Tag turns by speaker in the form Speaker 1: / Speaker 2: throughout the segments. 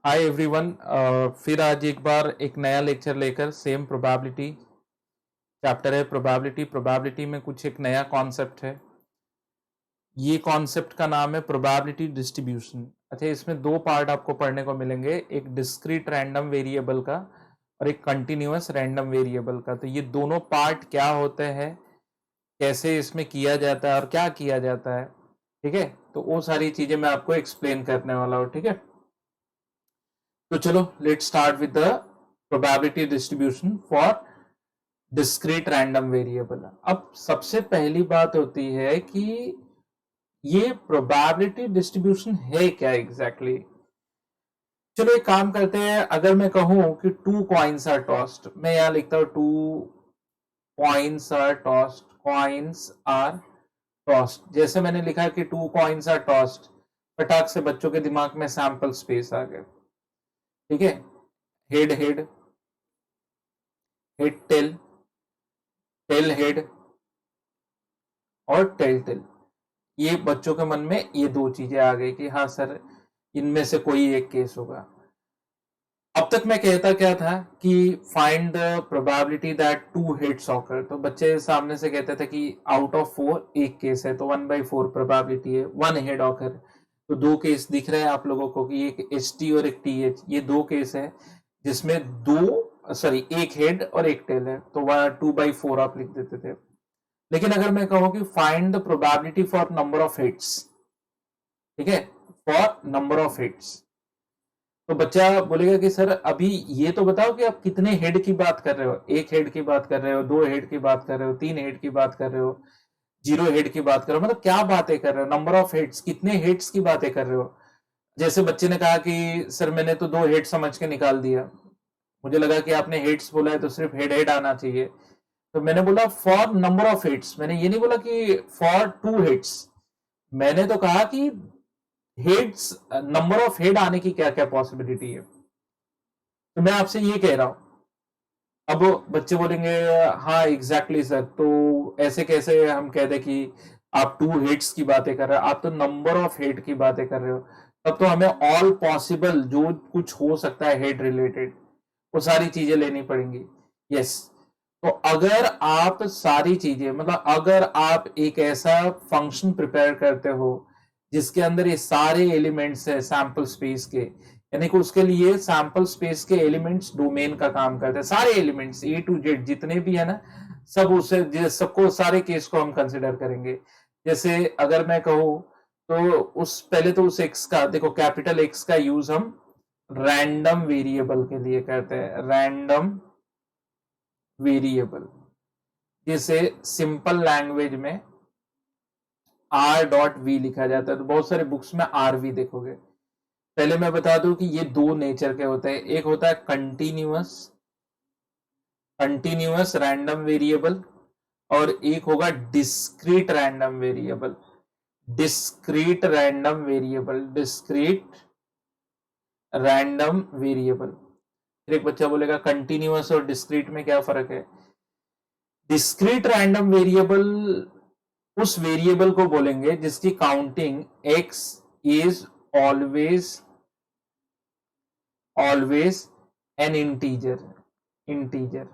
Speaker 1: Hi everyone. फिर आज एक बार एक नया लेक्चर लेकर सेम प्रोबेबिलिटी चैप्टर है। प्रोबेबिलिटी में कुछ एक नया कॉन्सेप्ट है। ये कॉन्सेप्ट का नाम है प्रोबेबिलिटी डिस्ट्रीब्यूशन। अच्छा, इसमें दो पार्ट आपको पढ़ने को मिलेंगे, एक डिस्क्रीट रैंडम वेरिएबल का और एक कंटिन्यूअस रैंडम वेरिएबल का। तो ये दोनों पार्ट क्या होते हैं, कैसे इसमें किया जाता है और क्या किया जाता है, ठीक है। तो वो सारी चीजें मैं आपको एक्सप्लेन करने वाला हूँ, ठीक है। तो चलो let's start with the probability distribution for discrete random variable. अब सबसे पहली बात होती है कि ये प्रोबेबिलिटी डिस्ट्रीब्यूशन है क्या एग्जैक्टली exactly? चलो एक काम करते हैं। अगर मैं कहूं कि टू कॉइन्स आर टॉस्ड, मैं यहां लिखता हूं two coins are tossed. Coins are tossed, जैसे मैंने लिखा कि टू कॉइन्स आर टॉस्ड, फटाक से बच्चों के दिमाग में सैंपल स्पेस आ गए, ठीक है। Head head, head tail, tail head और टेल टेल। ये बच्चों के मन में ये दो चीजें आ गई कि हाँ सर, इनमें से कोई एक केस होगा। अब तक मैं कहता क्या था कि find the probability that two heads occur. तो बच्चे सामने से कहते थे कि आउट ऑफ 4 एक केस है, तो 1/4 प्रोबेबिलिटी है 1 हेड ऑकर। तो दो केस दिख रहे हैं आप लोगों को कि एक HT और एक TH, ये दो केस है जिसमें एक हेड और एक टेल है, तो 2/4 आप लिख देते थे। लेकिन अगर मैं कहूं कि find the probability for number of hits, ठीक है, फॉर नंबर ऑफ हिट्स, तो बच्चा बोलेगा कि सर अभी ये तो बताओ कि आप कितने हेड की बात कर रहे हो, एक हेड की बात कर रहे हो, दो हेड की बात कर रहे हो, तीन हेड की बात कर रहे हो, जीरो हेड की बात कर रहे हो, मतलब क्या बातें कर रहे हो, नंबर ऑफ हेड्स, कितने हेड्स की बातें कर रहे हो। जैसे बच्चे ने कहा कि सर मैंने तो दो हेड समझ के निकाल दिया, मुझे लगा कि आपने हेड्स बोला है तो सिर्फ हेड हेड आना चाहिए। तो मैंने बोला फॉर नंबर ऑफ हिट्स, मैंने ये नहीं बोला कि फॉर टू हिट्स, मैंने तो कहा कि हेड्स, नंबर ऑफ हेड आने की क्या क्या पॉसिबिलिटी है। तो मैं आपसे ये कह रहा हूं। अब बच्चे बोलेंगे हाँ एग्जैक्टली सर, तो ऐसे कैसे हम कह दे कि आप टू हेड्स की बातें कर रहे हो, आप तो नंबर ऑफ हेड की बातें कर रहे हो। तब तो हमें ऑल पॉसिबल जो कुछ हो सकता है हेड रिलेटेड, वो सारी चीजें लेनी पड़ेंगी। यस, तो अगर आप सारी चीजें, मतलब अगर आप एक ऐसा फंक्शन प्रिपेयर करते हो जिसके अंदर ये सारे एलिमेंट्स है सैंपल स्पेस के, यानी कि उसके लिए सैंपल स्पेस के एलिमेंट्स डोमेन का काम करते हैं, सारे एलिमेंट्स A to Z जितने भी है ना, सब उसे सबको, सारे केस को हम कंसिडर करेंगे। जैसे अगर मैं कहूं तो उस पहले तो उस एक्स का देखो, कैपिटल एक्स का यूज हम रैंडम वेरिएबल के लिए करते हैं, रैंडम वेरिएबल, जिसे सिंपल लैंग्वेज में R.V लिखा जाता है। तो बहुत सारे बुक्स में RV देखोगे। पहले मैं बता दूं कि ये दो नेचर के होते हैं, एक होता है कंटिन्यूअस, कंटिन्यूअस रैंडम वेरिएबल, और एक होगा discrete random variable. Discrete random variable, discrete random variable. फिर एक बच्चा बोलेगा कंटिन्यूअस और डिस्क्रीट में क्या फर्क है। डिस्क्रीट रैंडम वेरिएबल उस वेरिएबल को बोलेंगे जिसकी counting x is always always an integer, integer.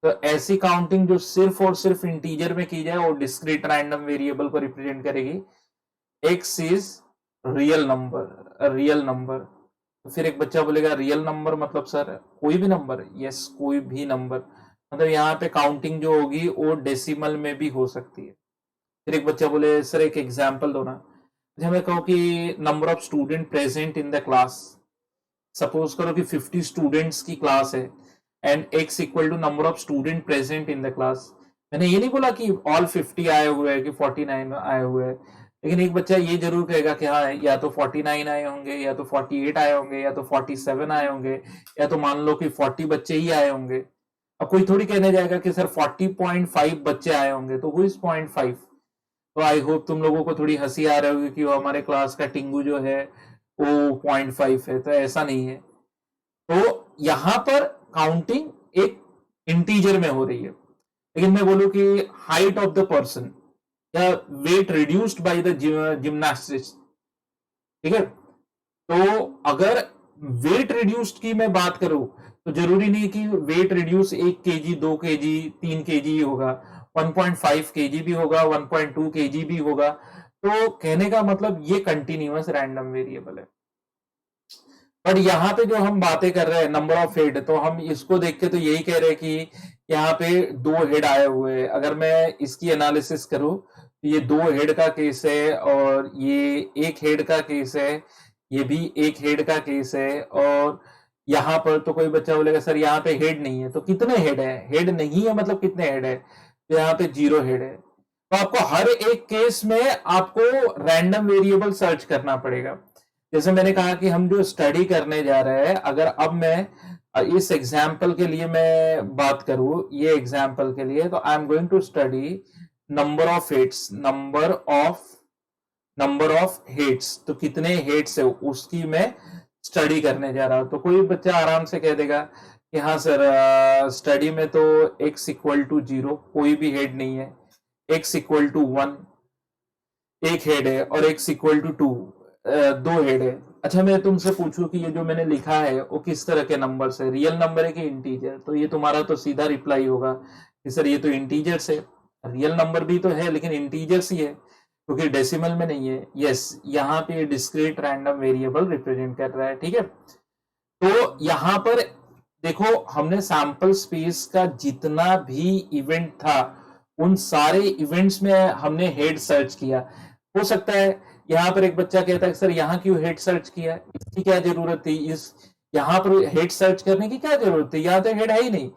Speaker 1: तो ऐसी काउंटिंग जो सिर्फ और सिर्फ इंटीजर में की जाए वो डिस्क्रीट रैंडम वेरिएबल को रिप्रेजेंट करेगी। x is real number, real number. तो फिर एक बच्चा बोलेगा रियल नंबर मतलब सर कोई भी नंबर। यस, कोई भी नंबर, मतलब यहाँ पे काउंटिंग जो होगी वो डेसिमल में भी हो सकती है। फिर एक बच्चा बोले सर एक एग्जांपल दो ना। जैसे मैं कहूँ कि number of student present in the class, suppose करो कि 50 स्टूडेंट्स की क्लास है and x equal to number of student present in the class. मैंने ये नहीं बोला कि ऑल 50 आए हुए हैं कि 49 आए हुए हैं, लेकिन एक बच्चा ये जरूर कहेगा कि हाँ या तो 49 आए होंगे, या तो 48 आए होंगे, या तो 47 आए होंगे, या तो मान लो कि 40 बच्चे ही आए होंगे। अब कोई थोड़ी कहने जाएगा कि सर 40.5 बच्चे आए होंगे, तो हुई 0.5। तो आई होप तुम लोगों को थोड़ी हंसी आ रही होगी कि वो हमारे क्लास का टिंगू जो है वो 0.5 है, तो ऐसा नहीं है। तो यहां पर काउंटिंग एक इंटीजर में हो रही है। लेकिन मैं बोलूं कि हाइट ऑफ द पर्सन या weight reduced by the gymnastics, ठीक है, तो अगर वेट रिड्यूस्ड की मैं बात करूं तो जरूरी नहीं कि weight reduce 1 kg 2 kg 3 kg ही होगा, 1.5 kg भी होगा, 1.2 kg भी होगा। तो कहने का मतलब ये कंटिन्यूअस रैंडम वेरिएबल है। पर यहाँ पे जो हम बातें कर रहे हैं नंबर ऑफ हेड, तो हम इसको देख के तो यही कह रहे हैं कि यहाँ पे 2 हेड आए हुए हैं। अगर मैं इसकी एनालिसिस करूं तो ये 2 हेड का केस है, और ये 1 हेड का केस है, ये भी 1 हेड का केस है। और यहाँ पर तो कोई बच्चा बोलेगा सर यहाँ पे हेड नहीं है, तो कितने हेड है? हेड नहीं है मतलब कितने हेड है? तो यहाँ पे 0 हेड है। तो आपको हर एक केस में आपको रैंडम वेरिएबल सर्च करना पड़ेगा। जैसे मैंने कहा कि हम जो स्टडी करने जा रहे हैं, अगर अब मैं इस एग्जाम्पल के लिए मैं बात करूं, ये एग्जाम्पल के लिए, तो I am going to study number of heads, number of heads, तो कितने हेड्स है उसकी मैं स्टडी करने जा रहा हूं। तो कोई बच्चा आराम से कह देगा कि हाँ सर, स्टडी में तो x=0 कोई भी हेड नहीं है, x=1 1 हेड है, और x=2 2 हेड है। अच्छा, मैं तुमसे पूछूं कि ये जो मैंने लिखा है वो किस तरह के नंबर है, रियल नंबर है कि इंटीजर? तो ये तुम्हारा तो सीधा रिप्लाई होगा कि सर ये तो इंटीजर्स है। रियल नंबर भी तो है लेकिन इंटीजर्स ही है, क्योंकि डेसिमल में नहीं है। यस, यहाँ पे डिस्क्रीट रैंडम वेरिएबल रिप्रेजेंट कर रहा है। ठीक है, तो यहाँ पर देखो, हमने सैंपल स्पेस का जितना भी इवेंट था उन सारे इवेंट्स में हमने हेड सर्च किया। हो सकता है यहाँ पर एक बच्चा कहता है सर यहाँ क्यों हेड सर्च किया, इसकी क्या जरूरत थी, इस यहाँ पर हेड सर्च करने की क्या जरूरत थी, यहाँ तो हेड है ही नहीं।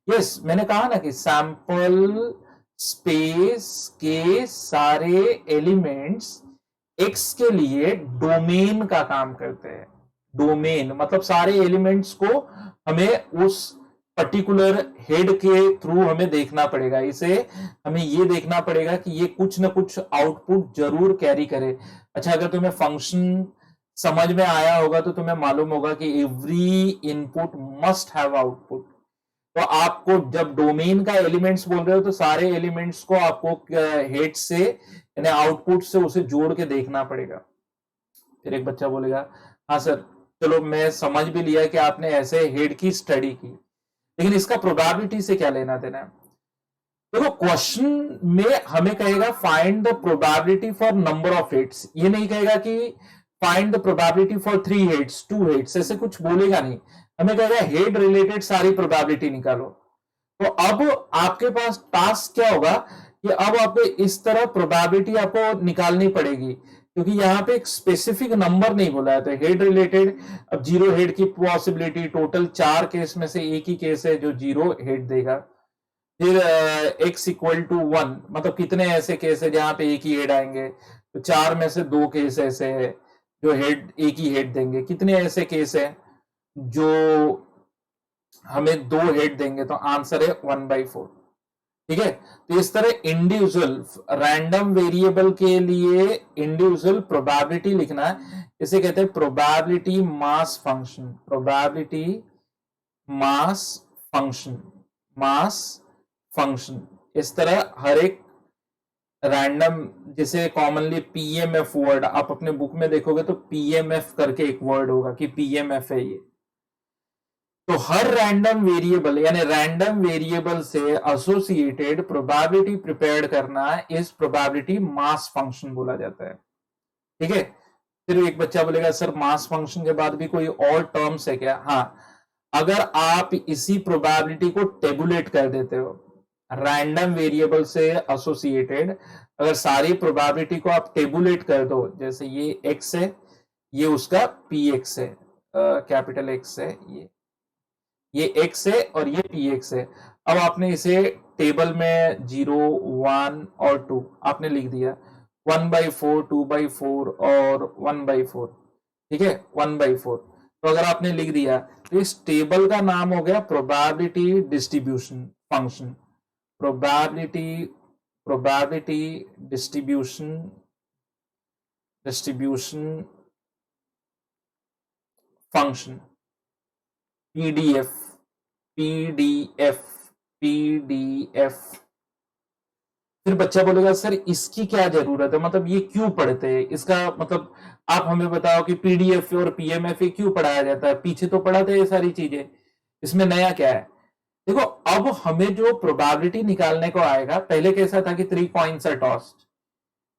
Speaker 1: यस, मैंने कहा ना कि सैंपल स्पेस के सारे एलिमेंट्स एक्स के लिए डोमेन का काम करते हैं। डोमेन मतलब सारे एलिमेंट्स को हमें उस पर्टिकुलर हेड के थ्रू हमें देखना पड़ेगा। इसे हमें ये देखना पड़ेगा कि ये कुछ ना कुछ आउटपुट जरूर कैरी करे। अच्छा, अगर तुम्हें फंक्शन समझ में आया होगा तो तुम्हें मालूम होगा कि every input must have output. तो आपको जब डोमेन का एलिमेंट्स बोल रहे हो तो सारे एलिमेंट्स को आपको हेड से यानी आउटपुट से उसे जोड़ के देखना पड़ेगा। फिर एक बच्चा बोलेगा हाँ सर, चलो मैं समझ भी लिया कि आपने ऐसे हेड की स्टडी की, लेकिन इसका प्रोबेबिलिटी से क्या लेना देना है? देखो, क्वेश्चन में हमें कहेगा find the probability for number of heads, ये नहीं कहेगा कि find the probability for 3 heads 2 heads, ऐसे कुछ बोलेगा नहीं। हमें कहेगा हेड रिलेटेड सारी प्रोबेबिलिटी निकालो। तो अब आपके पास टास्क क्या होगा कि अब आपको इस तरह प्रोबेबिलिटी आपको निकालनी पड़ेगी, क्योंकि यहाँ पे एक स्पेसिफिक नंबर नहीं बोला है। तो हेड रिलेटेड, अब 0 हेड की पॉसिबिलिटी, टोटल 4 केस में से एक ही केस है जो 0 हेड देगा। फिर x=1, मतलब कितने ऐसे केस है जहां पे एक ही हेड आएंगे? तो 4 में से 2 केस ऐसे है जो हेड एक ही हेड देंगे। कितने ऐसे केस है जो हमें 2 हेड देंगे? तो आंसर है 1/4। ठीक है, तो इस तरह इंडिविजुअल रैंडम वेरिएबल के लिए इंडिविजुअल प्रोबेबिलिटी लिखना है। इसे कहते हैं probability mass function, probability mass function, mass function. इस तरह हर एक रैंडम, जैसे कॉमनली पीएमएफ वर्ड आप अपने बुक में देखोगे तो पीएमएफ करके एक वर्ड होगा कि पीएमएफ है ये। तो हर रैंडम वेरिएबल यानी रैंडम वेरिएबल से एसोसिएटेड प्रोबेबिलिटी प्रिपेयर करना इस प्रोबेबिलिटी मास फंक्शन बोला जाता है। ठीक है, फिर एक बच्चा बोलेगा सर मास फंक्शन के बाद भी कोई और टर्म्स है क्या? हाँ, अगर आप इसी प्रोबेबिलिटी को टेबुलेट कर देते हो रैंडम वेरिएबल से एसोसिएटेड, अगर सारी प्रोबेबिलिटी को आप टेबुलेट कर दो, जैसे ये एक्स है, ये उसका पी एक्स है, कैपिटल एक्स है, ये एक्स है और ये पी एक्स है। अब आपने इसे टेबल में 0 1 और 2 आपने लिख दिया, 1/4 2/4 और 1/4। ठीक है, 1/4। तो अगर आपने लिख दिया तो इस टेबल का नाम हो गया probability distribution function, probability probability distribution distribution function, PDF PDF PDF फिर बच्चा बोलेगा सर इसकी क्या जरूरत है, मतलब ये क्यों पढ़ते हैं, इसका मतलब आप हमें बताओ कि पीडीएफ और पीएमएफ क्यों पढ़ाया जाता है, पीछे तो पढ़ाते हैं ये सारी चीजें, इसमें नया क्या है। देखो अब हमें जो प्रोबेबिलिटी निकालने को आएगा, पहले कैसा था कि 3 कॉइन्स आर टॉस्ड,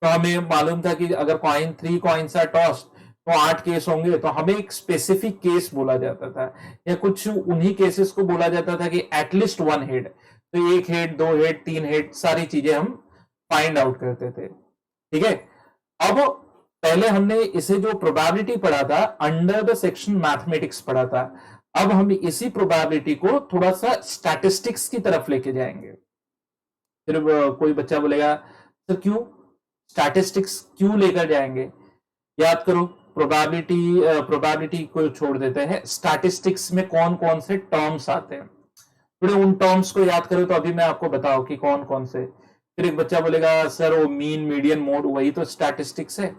Speaker 1: तो हमें मालूम था कि अगर 3 कॉइन्स आर टॉस्ड तो 8 केस होंगे, तो हमें एक स्पेसिफिक केस बोला जाता था, या कुछ उन्हीं केसेस को बोला जाता था कि एटलीस्ट 1 हेड, तो 1 हेड 2 हेड 3 हेड सारी चीजें हम फाइंड आउट करते थे। ठीक है, अब पहले हमने इसे जो प्रोबेबिलिटी पढ़ा था अंडर द सेक्शन मैथमेटिक्स पढ़ा था, अब हम इसी प्रोबेबिलिटी को थोड़ा सा स्टैटिस्टिक्स की तरफ लेके जाएंगे। फिर कोई बच्चा बोलेगा सर क्यों स्टैटिस्टिक्स क्यों लेकर जाएंगे, याद करो प्रोबेबिलिटी को छोड़ देते हैं, स्टैटिस्टिक्स में कौन कौन से टर्म्स आते हैं, थोड़े उन टर्म्स को याद करो, तो अभी मैं आपको बताऊं कि कौन कौन से। फिर एक बच्चा बोलेगा सर वो मीन मीडियन मोड वही तो स्टैटिस्टिक्स है।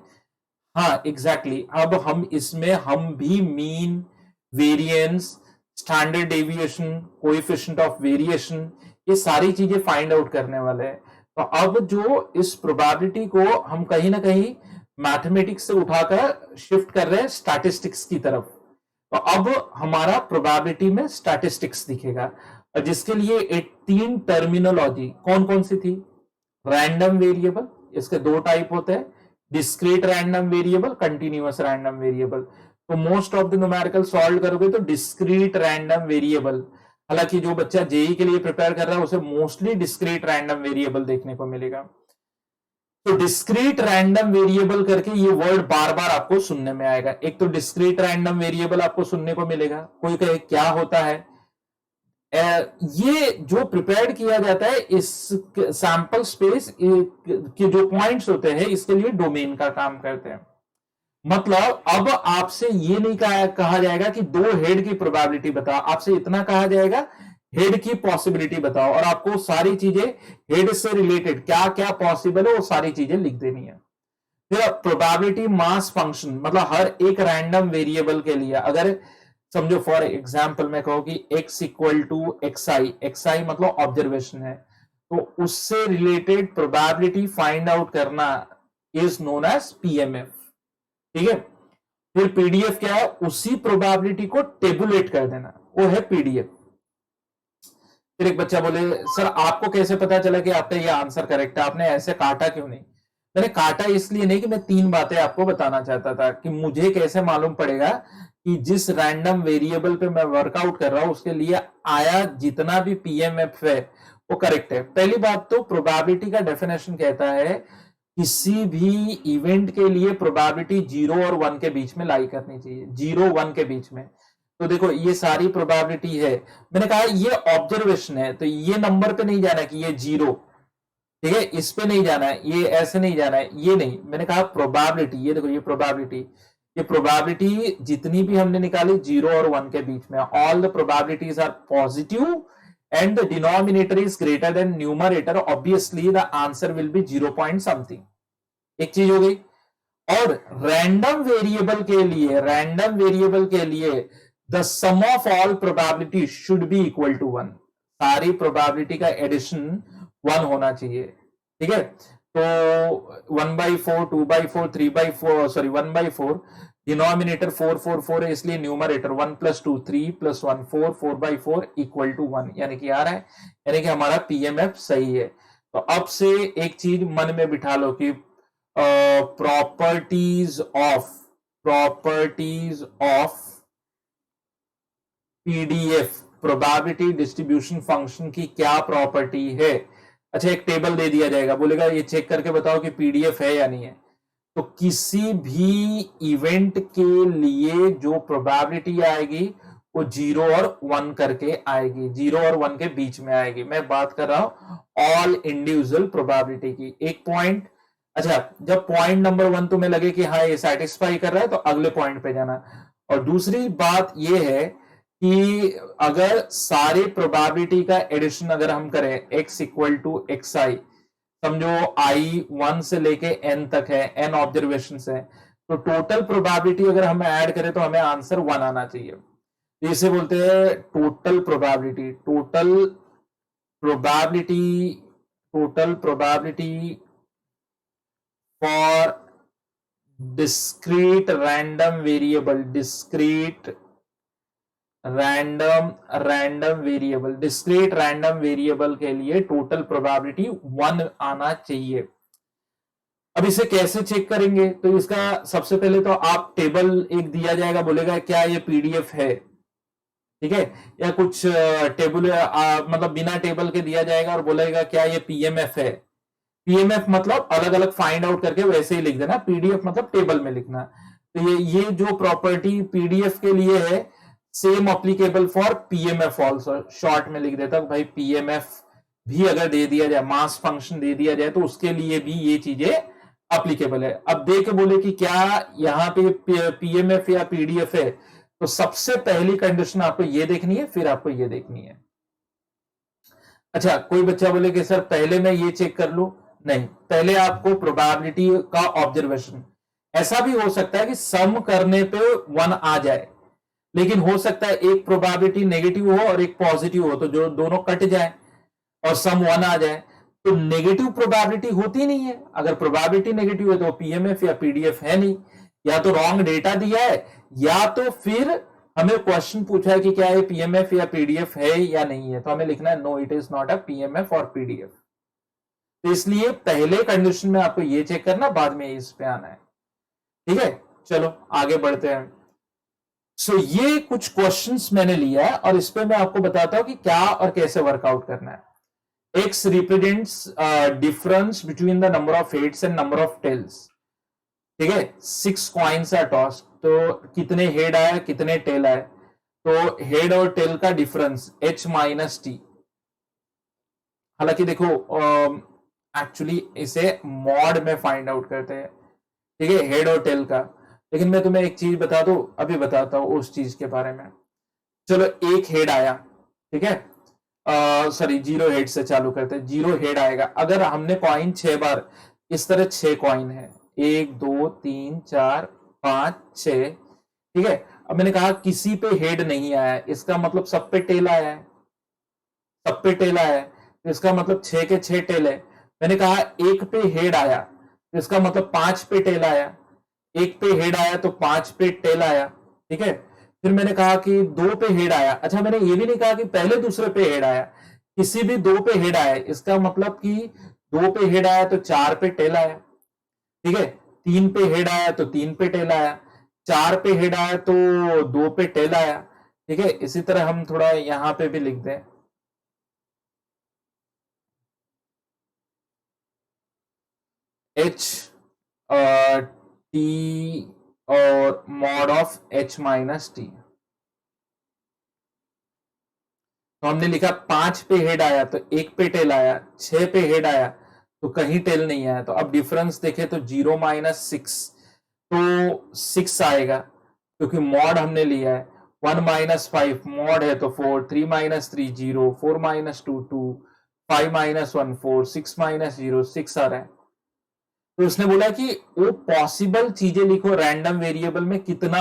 Speaker 1: हाँ एग्जैक्टली exactly. अब हम इसमें हम भी mean, variance, standard deviation, coefficient of variation, ये सारी चीजें फाइंड आउट करने वाले हैं। तो अब जो इस प्रोबेबिलिटी को हम कहीं ना कहीं मैथमेटिक्स से उठाकर शिफ्ट कर रहे हैं स्टैटिस्टिक्स की तरफ, तो अब हमारा प्रोबेबिलिटी में स्टैटिस्टिक्स दिखेगा, और जिसके लिए एक 3 टर्मिनोलॉजी कौन कौन सी थी, रैंडम वेरिएबल, इसके 2 टाइप होते हैं, discrete random variable, continuous random variable. तो most of the numerical solve करोगे तो डिस्क्रीट रैंडम वेरिएबल, हालांकि जो बच्चा जेई के लिए प्रिपेयर कर रहा है उसे मोस्टली डिस्क्रीट रैंडम वेरिएबल देखने को मिलेगा। तो डिस्क्रीट रैंडम वेरिएबल करके ये वर्ड बार बार आपको सुनने में आएगा, एक तो डिस्क्रीट रैंडम वेरिएबल आपको सुनने को मिलेगा, कोई कहे क्या होता है, ये जो प्रिपेयर किया जाता है इस सैंपल स्पेस के जो पॉइंट्स होते हैं इसके लिए डोमेन का काम करते हैं। मतलब अब आपसे ये नहीं कहा जाएगा कि 2 हेड की प्रोबेबिलिटी बताओ, आपसे इतना कहा जाएगा हेड की पॉसिबिलिटी बताओ, और आपको सारी चीजें हेड से रिलेटेड क्या क्या पॉसिबल है वो सारी चीजें लिख देनी है। फिर प्रोबेबिलिटी मास फंक्शन, मतलब हर एक रैंडम वेरिएबल के लिए अगर समझो फॉर एग्जाम्पल मैं कहूं कि x इक्वल टू एक्स आई मतलब ऑब्जर्वेशन है, तो उससे रिलेटेड प्रोबेबिलिटी फाइंड आउट करना इज नोन एज पीएमएफ। ठीक है, फिर पीडीएफ क्या है, उसी प्रोबेबिलिटी को टेबुलेट कर देना, वो है पीडीएफ। फिर एक बच्चा बोले सर आपको कैसे पता चला कि आपका ये आंसर करेक्ट है, आपने ऐसे काटा क्यों नहीं। मैंने काटा इसलिए नहीं कि मैं 3 बातें आपको बताना चाहता था कि मुझे कैसे मालूम पड़ेगा कि जिस रैंडम वेरिएबल पे मैं वर्कआउट कर रहा हूं उसके लिए आया जितना भी पीएमएफ है वो करेक्ट है। पहली बात तो प्रोबेबिलिटी का डेफिनेशन कहता है किसी भी इवेंट के लिए प्रोबेबिलिटी 0 और 1 के बीच में लाई करनी चाहिए, 0 1 के बीच में। तो देखो ये सारी प्रोबेबिलिटी है, मैंने कहा ये ऑब्जर्वेशन है तो ये नंबर पे नहीं जाना कि ये 0, ठीक है, इस पे नहीं जाना है, ये ऐसे नहीं जाना है, ये नहीं, मैंने कहा प्रोबेबिलिटी, ये देखो ये प्रोबेबिलिटी जितनी भी हमने निकाली 0 और 1 के बीच में, all the probabilities are positive and the denominator is greater than numerator, obviously the answer will be 0 point something। एक चीज हो गई। और रैंडम वेरिएबल के लिए the sum of all probability should be equal to 1, सारी प्रोबेबिलिटी का addition 1 होना चाहिए। ठीक है, तो 1/4 2/4 3/4 सॉरी 1/4, डिनोमिनेटर 4 4 4 है इसलिए न्यूमरेटर 1 + 2 3 + 1 4 4/4 इक्वल टू 1, यानी कि आ रहा है, यानी कि हमारा पीएमएफ सही है। तो अब से एक चीज मन में बिठा लो कि properties of PDF, probability distribution function की क्या प्रॉपर्टी है। अच्छा एक टेबल दे दिया जाएगा, बोलेगा ये चेक करके बताओ कि पीडीएफ है या नहीं है। तो किसी भी इवेंट के लिए जो प्रोबेबिलिटी आएगी वो 0 और 1 करके आएगी, 0 और 1 के बीच में आएगी। मैं बात कर रहा हूं ऑल इंडिविजुअल प्रोबेबिलिटी की। एक पॉइंट, अच्छा जब पॉइंट नंबर 1 तुम्हें लगे कि हाँ ये सेटिस्फाई कर रहा है तो अगले पॉइंट पे जाना। और दूसरी बात ये है कि अगर सारे प्रोबेबिलिटी का एडिशन अगर हम करें x इक्वल टू एक्स आई, समझो i 1 से लेके n तक है, n ऑब्जर्वेशन है, तो टोटल प्रोबेबिलिटी अगर हम ऐड करें तो हमें आंसर 1 आना चाहिए। इसे बोलते हैं total probability total probability for discrete random variable, discrete random variable के लिए टोटल प्रोबेबिलिटी 1 आना चाहिए। अब इसे कैसे चेक करेंगे? तो इसका सबसे पहले तो आप टेबल एक दिया जाएगा, बोलेगा क्या ये पीडीएफ है, ठीक है, या कुछ टेबल मतलब बिना टेबल के दिया जाएगा और बोलेगा क्या ये पीएमएफ है। पीएमएफ मतलब अलग अलग फाइंड आउट करके वैसे ही लिख देना, पीडीएफ मतलब टेबल में लिखना। तो ये जो प्रॉपर्टी पीडीएफ के लिए है, same applicable for PMF also. Short में लिख देता हूं भाई, पीएमएफ भी अगर दे दिया जाए, मास फंक्शन दे दिया जाए, तो उसके लिए भी ये चीजें अप्लीकेबल है। अब दे के बोले कि क्या यहाँ पे पीएमएफ या पीडीएफ है, तो सबसे पहली कंडीशन आपको ये देखनी है, फिर आपको ये देखनी है। अच्छा, कोई बच्चा बोले कि सर पहले मैं ये चेक कर लूं, नहीं, पहले आपको प्रोबेबिलिटी का ऑब्जर्वेशन। ऐसा भी हो सकता है कि सम करने पे 1 आ जाए, लेकिन हो सकता है एक प्रोबेबिलिटी नेगेटिव हो और एक पॉजिटिव हो, तो जो दोनों कट जाए और सम 1 आ जाए, तो नेगेटिव प्रोबेबिलिटी होती नहीं है। अगर प्रोबेबिलिटी नेगेटिव है तो पीएमएफ या पीडीएफ है नहीं, या तो रॉन्ग डेटा दिया है, या तो फिर हमें क्वेश्चन पूछा है कि क्या ये पीएमएफ या पीडीएफ है या नहीं है, तो हमें लिखना है no it is not a PMF और पीडीएफ। तो इसलिए पहले कंडीशन में आपको ये चेक करना, बाद में इस पे आना है, ठीक है। चलो आगे बढ़ते हैं। सो ये कुछ क्वेश्चंस मैंने लिया है और इस पे मैं आपको बताता हूं कि क्या और कैसे वर्कआउट करना है। X represents difference between the number of heads and number of tails, ठीक है। 6 coins are tossed, तो कितने हेड आए कितने टेल आए, तो हेड और टेल का डिफरेंस h माइनस टी। हालांकि देखो एक्चुअली इसे मॉड में फाइंड आउट करते हैं, ठीक है, हेड और टेल का। लेकिन मैं तुम्हें एक चीज बता दूं, अभी बताता हूं उस चीज के बारे में। चलो एक हेड आया, ठीक है, सॉरी 0 हेड से चालू करते हैं। 0 हेड आएगा, अगर हमने कॉइन 6 बार, इस तरह 6 कॉइन है, 1 2 3 4 5 6, ठीक है। अब मैंने कहा किसी पे हेड नहीं आया, इसका मतलब सब पे टेल आया है, सब पे टेल आया है, तो इसका मतलब 6 के 6 टेल है। मैंने कहा एक पे हेड आया, तो इसका मतलब 5 पे टेल आया, एक पे हेड आया तो 5 पे टेल आया, ठीक है। फिर मैंने कहा कि 2 पे हेड आया, अच्छा मैंने ये भी नहीं कहा कि पहले दूसरे पे हेड आया, किसी भी 2 पे हेड आया, इसका मतलब कि 2 पे हेड आया तो 4 पे टेल आया, ठीक है। 3 पे हेड आया तो 3 पे टेल आया, 4 पे हेड आया तो 2 पे टेल आया, ठीक है। इसी तरह हम थोड़ा यहां पे भी लिख दें, h टी और mod of h minus T. तो हमने लिखा 5 पे हेड आया तो 1 पे टेल आया, 6 पे हेड आया तो कहीं टेल नहीं आया। तो अब डिफरेंस देखे तो 0 माइनस 6, तो 6 आएगा क्योंकि मॉड हमने लिया है। 1 माइनस 5 मॉड है तो 4, 3 माइनस 3 0, 4 माइनस 2 2, 5 माइनस 1 4, 6 माइनस 0 6 आ रहा है। तो उसने बोला कि वो पॉसिबल चीजें लिखो रैंडम वेरिएबल में कितना,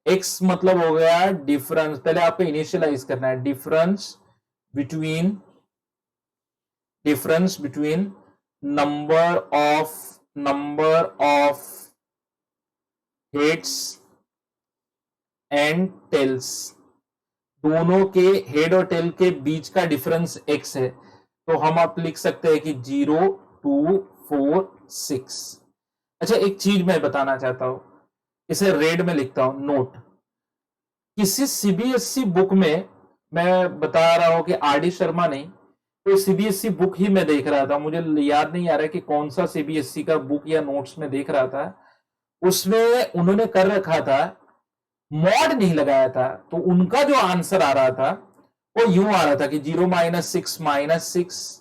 Speaker 1: x मतलब हो गया डिफरेंस, पहले आपको इनिशियलाइज करना है, difference between number of heads and tails, दोनों के हेड और टेल के बीच का डिफरेंस x है। तो हम आप लिख सकते हैं कि 0 2 4 6। अच्छा एक चीज मैं बताना चाहता हूं, इसे रेड में लिखता हूं, नोट। किसी सीबीएसई बुक में, मैं बता रहा हूं कि आरडी शर्मा नहीं, तो सीबीएसई बुक ही मैं देख रहा था, मुझे याद नहीं आ रहा कि कौन सा सीबीएसई का बुक या नोट्स में देख रहा था, उसमें उन्होंने कर रखा था, मॉड नहीं लगाया था, तो उनका जो आंसर आ रहा था वो यूं आ रहा था कि 0 माइनस 6 माइनस 6,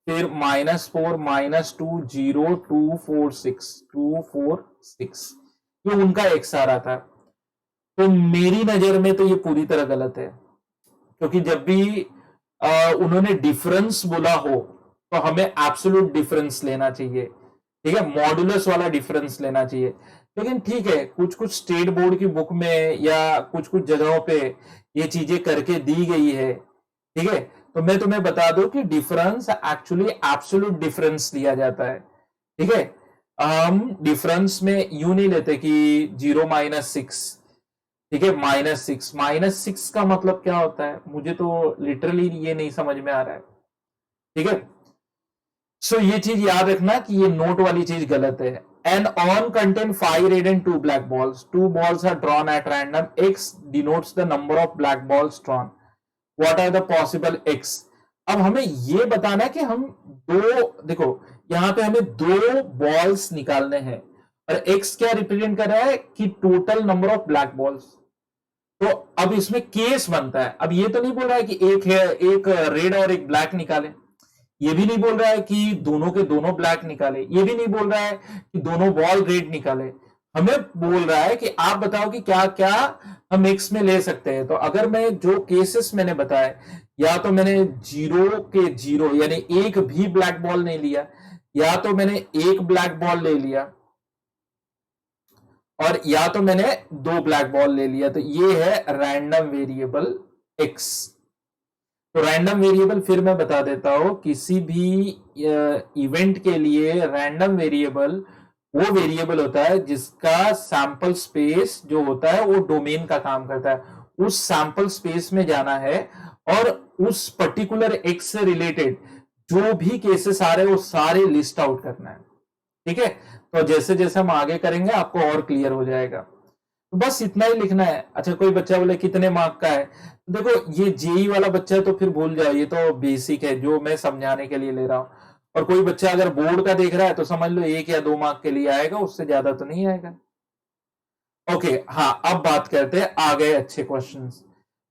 Speaker 1: फिर -4 -2 0 2 4 6 2 4 6, ये उनका एक्स आ रहा था। तो मेरी नजर में तो ये पूरी तरह गलत है, क्योंकि जब भी उन्होंने डिफरेंस बोला हो तो हमें एब्सोल्यूट डिफरेंस लेना चाहिए, ठीक है, मॉडुलस वाला डिफरेंस लेना चाहिए। लेकिन ठीक है, कुछ कुछ स्टेट बोर्ड की बुक में या कुछ कुछ जगहों पे ये चीजें करके दी गई है, ठीक है। तो मैं तुम्हें बता दूं कि डिफरेंस एक्चुअली एब्सोल्यूट डिफरेंस लिया जाता है, ठीक है। हम डिफरेंस में यूं नहीं लेते कि 0-6, ठीक है, -6 का मतलब क्या होता है, मुझे तो लिटरली ये नहीं समझ में आ रहा है, ठीक है। सो ये चीज याद रखना कि ये नोट वाली चीज गलत है। An on contain 5 red and 2 black balls. 2 balls are drawn at random. X denotes the number of black balls drawn. What are the possible X? अब हमें ये बताना है कि हम देखो यहां पे हमें 2 बॉल्स निकालने हैं और X क्या रिप्रेजेंट कर रहा है कि total number of black balls. तो अब इसमें केस बनता है। अब ये तो नहीं बोल रहा है कि एक रेड और एक ब्लैक निकाले, ये भी नहीं बोल रहा है कि दोनों के दोनों ब्लैक निकाले, ये भी नहीं बोल रहा है कि दोनों बॉल रेड निकाले। हमें बोल रहा है कि आप बताओ कि क्या क्या हम एक्स में ले सकते हैं। तो अगर मैं जो केसेस मैंने बताए, या तो मैंने 0 के 0 यानी एक भी ब्लैक बॉल नहीं लिया, या तो मैंने एक ब्लैक बॉल ले लिया, और या तो मैंने 2 ब्लैक बॉल ले लिया, तो ये है रैंडम वेरिएबल एक्स। तो रैंडम वेरिएबल फिर मैं बता देता हूं, किसी भी इवेंट के लिए रैंडम वेरिएबल वो वेरिएबल होता है जिसका सैंपल स्पेस जो होता है वो डोमेन का काम करता है। उस सैंपल स्पेस में जाना है और उस पर्टिकुलर एक्स से रिलेटेड जो भी केसेस आ रहे हैं वो सारे लिस्ट आउट करना है, ठीक है। तो जैसे जैसे हम आगे करेंगे आपको और क्लियर हो जाएगा। तो बस इतना ही लिखना है। अच्छा, कोई बच्चा बोले कितने मार्क का है, तो देखो ये जेई वाला बच्चा है तो फिर भूल जाओ, ये तो बेसिक है जो मैं समझाने के लिए ले रहा हूं। और कोई बच्चा अगर बोर्ड का देख रहा है तो समझ लो 1 या 2 मार्क के लिए आएगा, उससे ज्यादा तो नहीं आएगा। ओके, हाँ, अब बात करते हैं आ गए अच्छे क्वेश्चंस।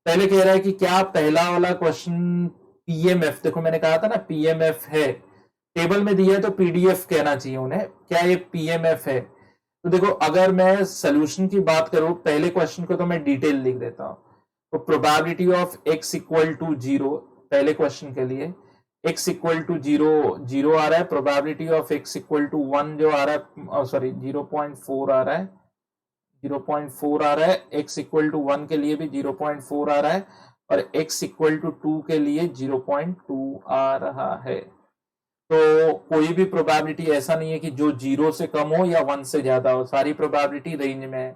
Speaker 1: पहले कह रहा है कि क्या पहला वाला क्वेश्चन पीएमएफ, देखो मैंने कहा था ना पीएमएफ है, टेबल में दिया है तो पीडीएफ कहना चाहिए उन्हें, क्या ये पीएमएफ है। तो देखो अगर मैं सोल्यूशन की बात करूं, पहले क्वेश्चन को तो मैं डिटेल लिख देता हूं। तो probability of x equal to 0, पहले क्वेश्चन के लिए x इक्वल टू 0 आ रहा है, probability of x equal to 1 जो आ रहा है, सॉरी 0.4 आ रहा है, 0.4 आ रहा है, x इक्वल टू 1 के लिए भी 0.4 आ रहा है, और x इक्वल टू 2 के लिए 0.2 आ रहा है। तो कोई भी प्रोबेबिलिटी ऐसा नहीं है कि जो 0 से कम हो या 1 से ज्यादा हो, सारी प्रोबेबिलिटी रेंज में है।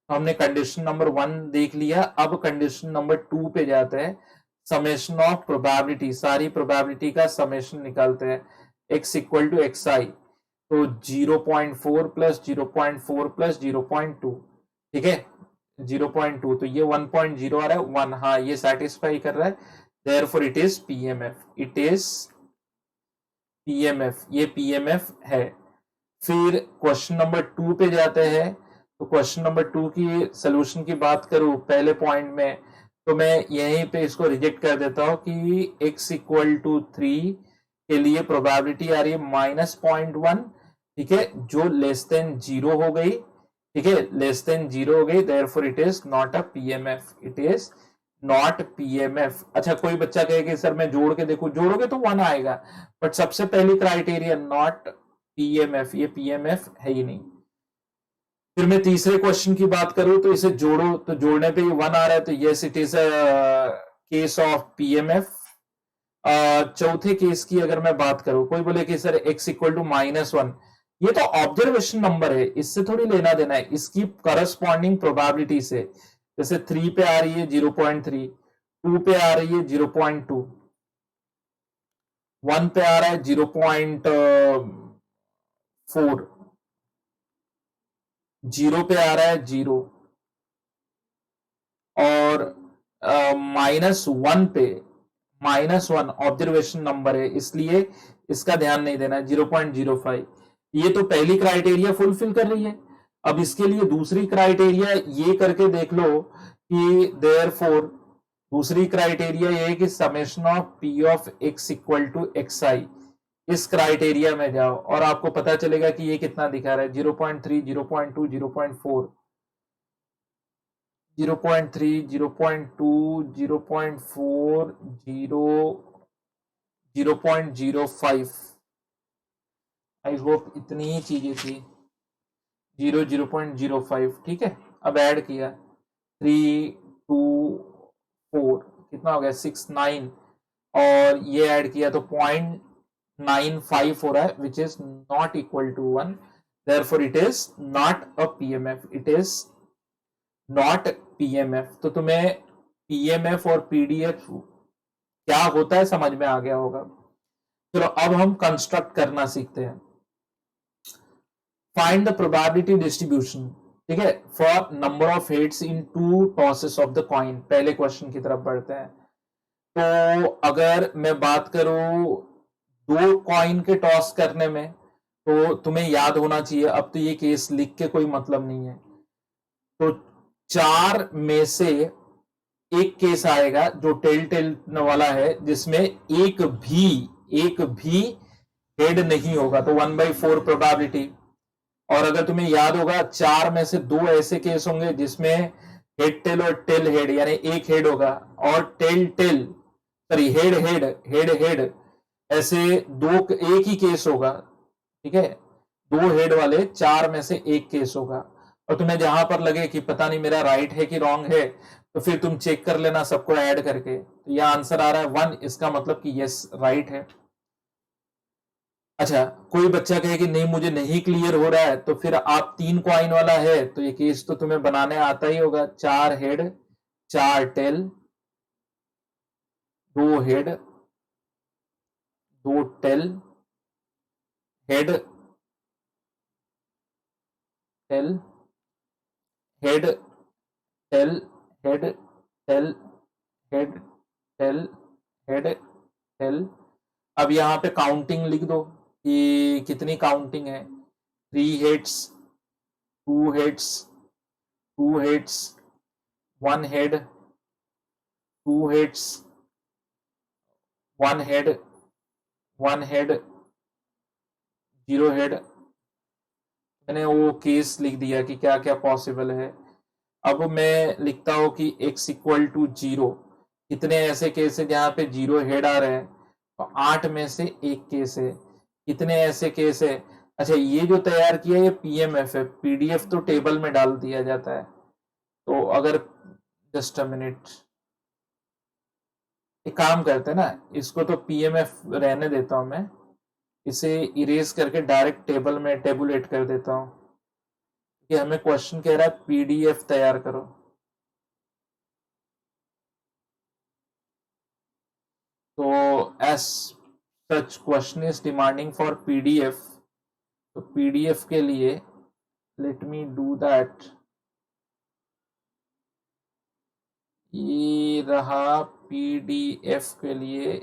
Speaker 1: हमने कंडीशन नंबर 1 देख लिया, अब कंडीशन नंबर 2 पे जाते हैं। समेशन ऑफ प्रोबेबिलिटी, सारी प्रोबेबिलिटी का समेशन निकालते हैं, x इक्वल टू एक्स आई। तो 0.4 प्लस 0.4 प्लस 0.2, ठीक है, 0.2, तो ये 1.0 आ रहा है, 1, हाँ ये सेटिस्फाई कर रहा है, therefore it is PMF, it is PMF, ये पीएमएफ है। फिर क्वेश्चन नंबर 2 पे जाते हैं। तो क्वेश्चन नंबर 2 की सोल्यूशन की बात करूं पहले पॉइंट में, तो मैं यहीं पे इसको रिजेक्ट कर देता हूं कि x इक्वल टू 3 के लिए प्रोबेबिलिटी आ रही है -0.1, ठीक है, जो लेस देन 0 हो गई, ठीक है, लेस देन 0 हो गई, therefore it is not a PMF, it is not PMF. अच्छा, कोई बच्चा कहेगा सर मैं जोड़ के देखूं, जोड़ोगे तो 1 आएगा, बट सबसे पहली क्राइटेरिया नॉट पीएमएफ, ये पीएमएफ है ही नहीं। फिर मैं तीसरे क्वेश्चन की बात करूं तो इसे जोड़ो, तो जोड़ने पे 1 आ रहा है, तो yes it is a case of PMF. चौथे केस की अगर मैं बात करूं, कोई बोले कि सर x इक्वल टू -1, ये तो ऑब्जर्वेशन नंबर है, इससे थोड़ी लेना देना है, इसकी करस्पॉन्डिंग प्रोबेबिलिटी से। जैसे 3 पे आ रही है 0.3, 2 पे आ रही है 0.2, 1 पे आ रहा है 0.4, 0 पे आ रहा है 0, और -1 पे, -1 ऑब्जर्वेशन नंबर है, इसलिए इसका ध्यान नहीं देना है, 0.05। ये तो पहली क्राइटेरिया फुलफिल कर रही है। अब इसके लिए दूसरी क्राइटेरिया ये करके देख लो कि देयरफॉर दूसरी क्राइटेरिया ये है कि summation of P of X equal to X I, इस क्राइटेरिया में जाओ और आपको पता चलेगा कि ये कितना दिखा रहा है, 0.3, 0.2, 0.4, 0.3, 0.2, 0.4, 0.05। आई होप इतनी ही चीजें थी, 0.05, ठीक है। अब ऐड किया 3, 2, 4, कितना हो गया 6, 9, और ये ऐड किया तो 0.95 हो रहा है, which is not equal to 1, therefore it is not a PMF, it is not PMF. तो तुम्हें पीएमएफ और पीडीएफ क्या होता है समझ में आ गया होगा। चलो अब हम कंस्ट्रक्ट करना सीखते हैं। फाइंड द प्रोबेबिलिटी डिस्ट्रीब्यूशन, ठीक है, for number of heads in two tosses of the coin. पहले क्वेश्चन की तरफ बढ़ते हैं। तो अगर मैं बात करूं दो कॉइन के टॉस करने में, तो तुम्हें याद होना चाहिए, अब तो ये केस लिख के कोई मतलब नहीं है, तो चार में से एक केस आएगा जो टेल टेल वाला है, जिसमें एक भी हेड नहीं होगा, तो 1/4 प्रोबेबिलिटी। और अगर तुम्हें याद होगा, चार में से दो ऐसे केस होंगे जिसमें हेड टेल और टेल हेड, यानी एक हेड होगा, और tail tail sorry head head head head, ऐसे दो, एक ही केस होगा, ठीक है, दो हेड वाले चार में से एक केस होगा। और तुम्हें जहां पर लगे कि पता नहीं मेरा राइट है कि रॉन्ग है, तो फिर तुम चेक कर लेना सबको ऐड करके, तो यह आंसर आ रहा है 1, इसका मतलब कि यस राइट है। अच्छा, कोई बच्चा कहे कि नहीं मुझे नहीं क्लियर हो रहा है, तो फिर आप तीन कॉइन वाला है तो ये केस तो तुम्हें बनाने आता ही होगा, चार हेड चार टेल, दो हेड दो tail, head tail head tail head tail head tail head tail. अब यहां पे काउंटिंग लिख दो कि कितनी काउंटिंग है, 3 heads, 2 heads, 2 heads, 1 head, 2 heads, 1 head, 1 head, 0 head. मैंने वो केस लिख दिया कि क्या क्या पॉसिबल है। अब मैं लिखता हूं कि x इक्वल टू 0, कितने ऐसे केस है जहां पे 0 हेड आ रहे हैं, तो 8 में से एक केस है। कितने ऐसे केस है, अच्छा ये जो तैयार किया ये पीएमएफ है, पीडीएफ तो टेबल में डाल दिया जाता है। तो अगर जस्ट अ मिनट, एक काम करते हैं ना, इसको तो पीएमएफ रहने देता हूं मैं, इसे इरेज करके डायरेक्ट टेबल में टेबुलेट कर देता हूं, कि हमें क्वेश्चन कह रहा है पीडीएफ तैयार करो। तो as such question is demanding for PDF, तो पीडीएफ के लिए लेट मी डू दैट, ये रहा पीडीएफ के लिए।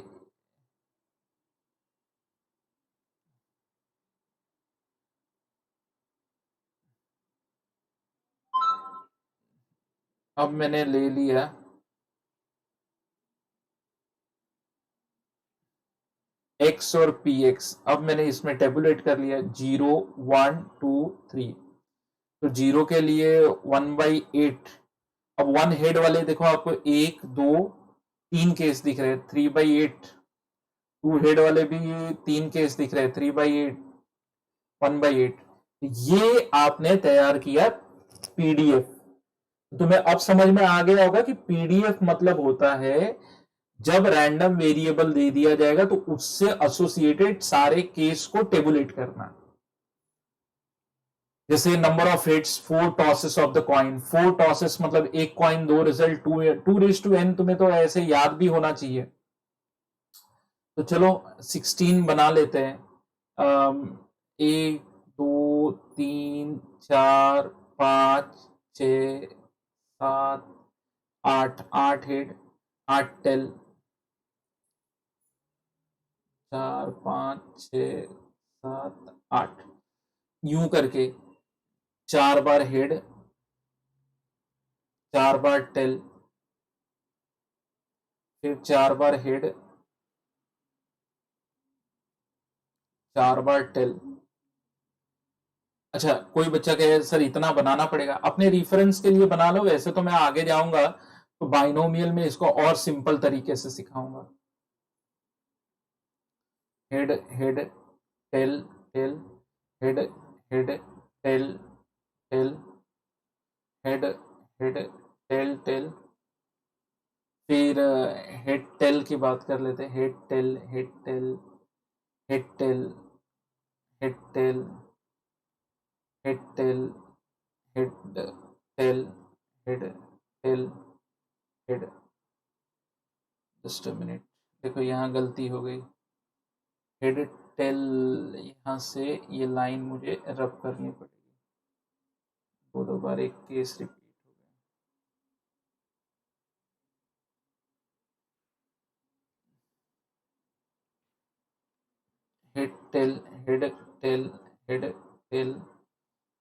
Speaker 1: अब मैंने ले लिया x और px, अब मैंने इसमें टेबुलेट कर लिया 0 1 2 3। तो 0 के लिए 1/8। अब 1 हेड वाले देखो आपको 1 2 3 केस दिख रहे हैं, 3/8। 2 हेड वाले भी 3 केस दिख रहे हैं, 3/8, 1/8। ये आपने तैयार किया पीडीएफ। तुम्हें अब समझ में आ गया होगा कि पीडीएफ मतलब होता है जब रैंडम वेरिएबल दे दिया जाएगा तो उससे एसोसिएटेड सारे केस को टेबुलेट करना। जैसे number of hits, 4 tosses of the coin, 4 tosses मतलब एक कॉइन दो रिजल्ट, 2 2 रेज़ टू n, तुम्हें तो ऐसे याद भी होना चाहिए। तो चलो 16 बना लेते हैं। 1 2 3 4 5 6 7 8, 8 हेड, 8 टेल, 4 5 6 7 8, यूं करके 4 बार हेड, 4 बार टेल, फिर 4 बार हेड, 4 बार टेल। अच्छा, कोई बच्चा कहे सर इतना बनाना पड़ेगा, अपने रिफरेंस के लिए बना लो, वैसे तो मैं आगे जाऊंगा तो बाइनोमियल में इसको और सिंपल तरीके से सिखाऊंगा। Head head tail tail, head head tail tail, head head tail tail, फिर हेड टेल की बात कर लेते हैं। Head tail, head tail, head tail, head tail, head tail, head tail, head tail, head. Just a minute, देखो यहाँ गलती हो गई। हेड टेल, यहाँ से ये लाइन मुझे रब करनी पड़ेगी। दो बार एक केस रिपीट हो गया। Head tail, head tail, head tail,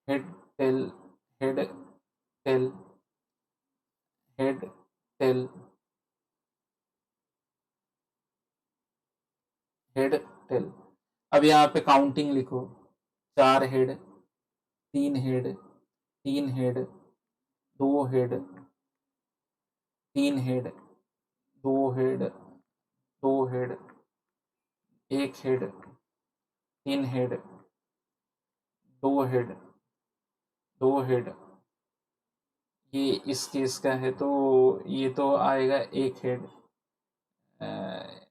Speaker 1: head tail, head tail, head tail, head tail. अब यहाँ पे काउंटिंग लिखो। 4 head, 3 head, 3 head, 2 head, 3 head, 2 head, 2 head, 1 head, 3 head, 2 head, 2 head. ये इस केस का है तो ये तो आएगा 1 हेड।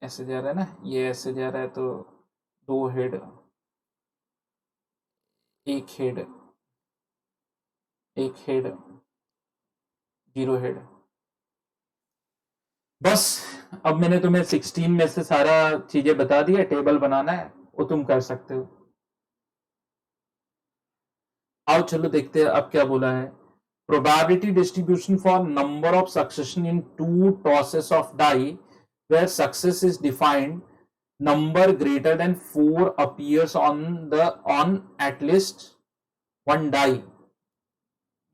Speaker 1: ऐसे जा रहा है ना, ये ऐसे जा रहा है तो 2 हेड, 1 हेड, 1 हेड, 0 हेड। बस अब मैंने तुम्हें 16 में से सारा चीजें बता दिया। टेबल बनाना है वो तुम कर सकते हो। आओ चलो देखते हैं अब क्या बोला है। Probability distribution for number of succession in 2 tosses of die where success is defined, number greater than 4 appears on at least 1 die।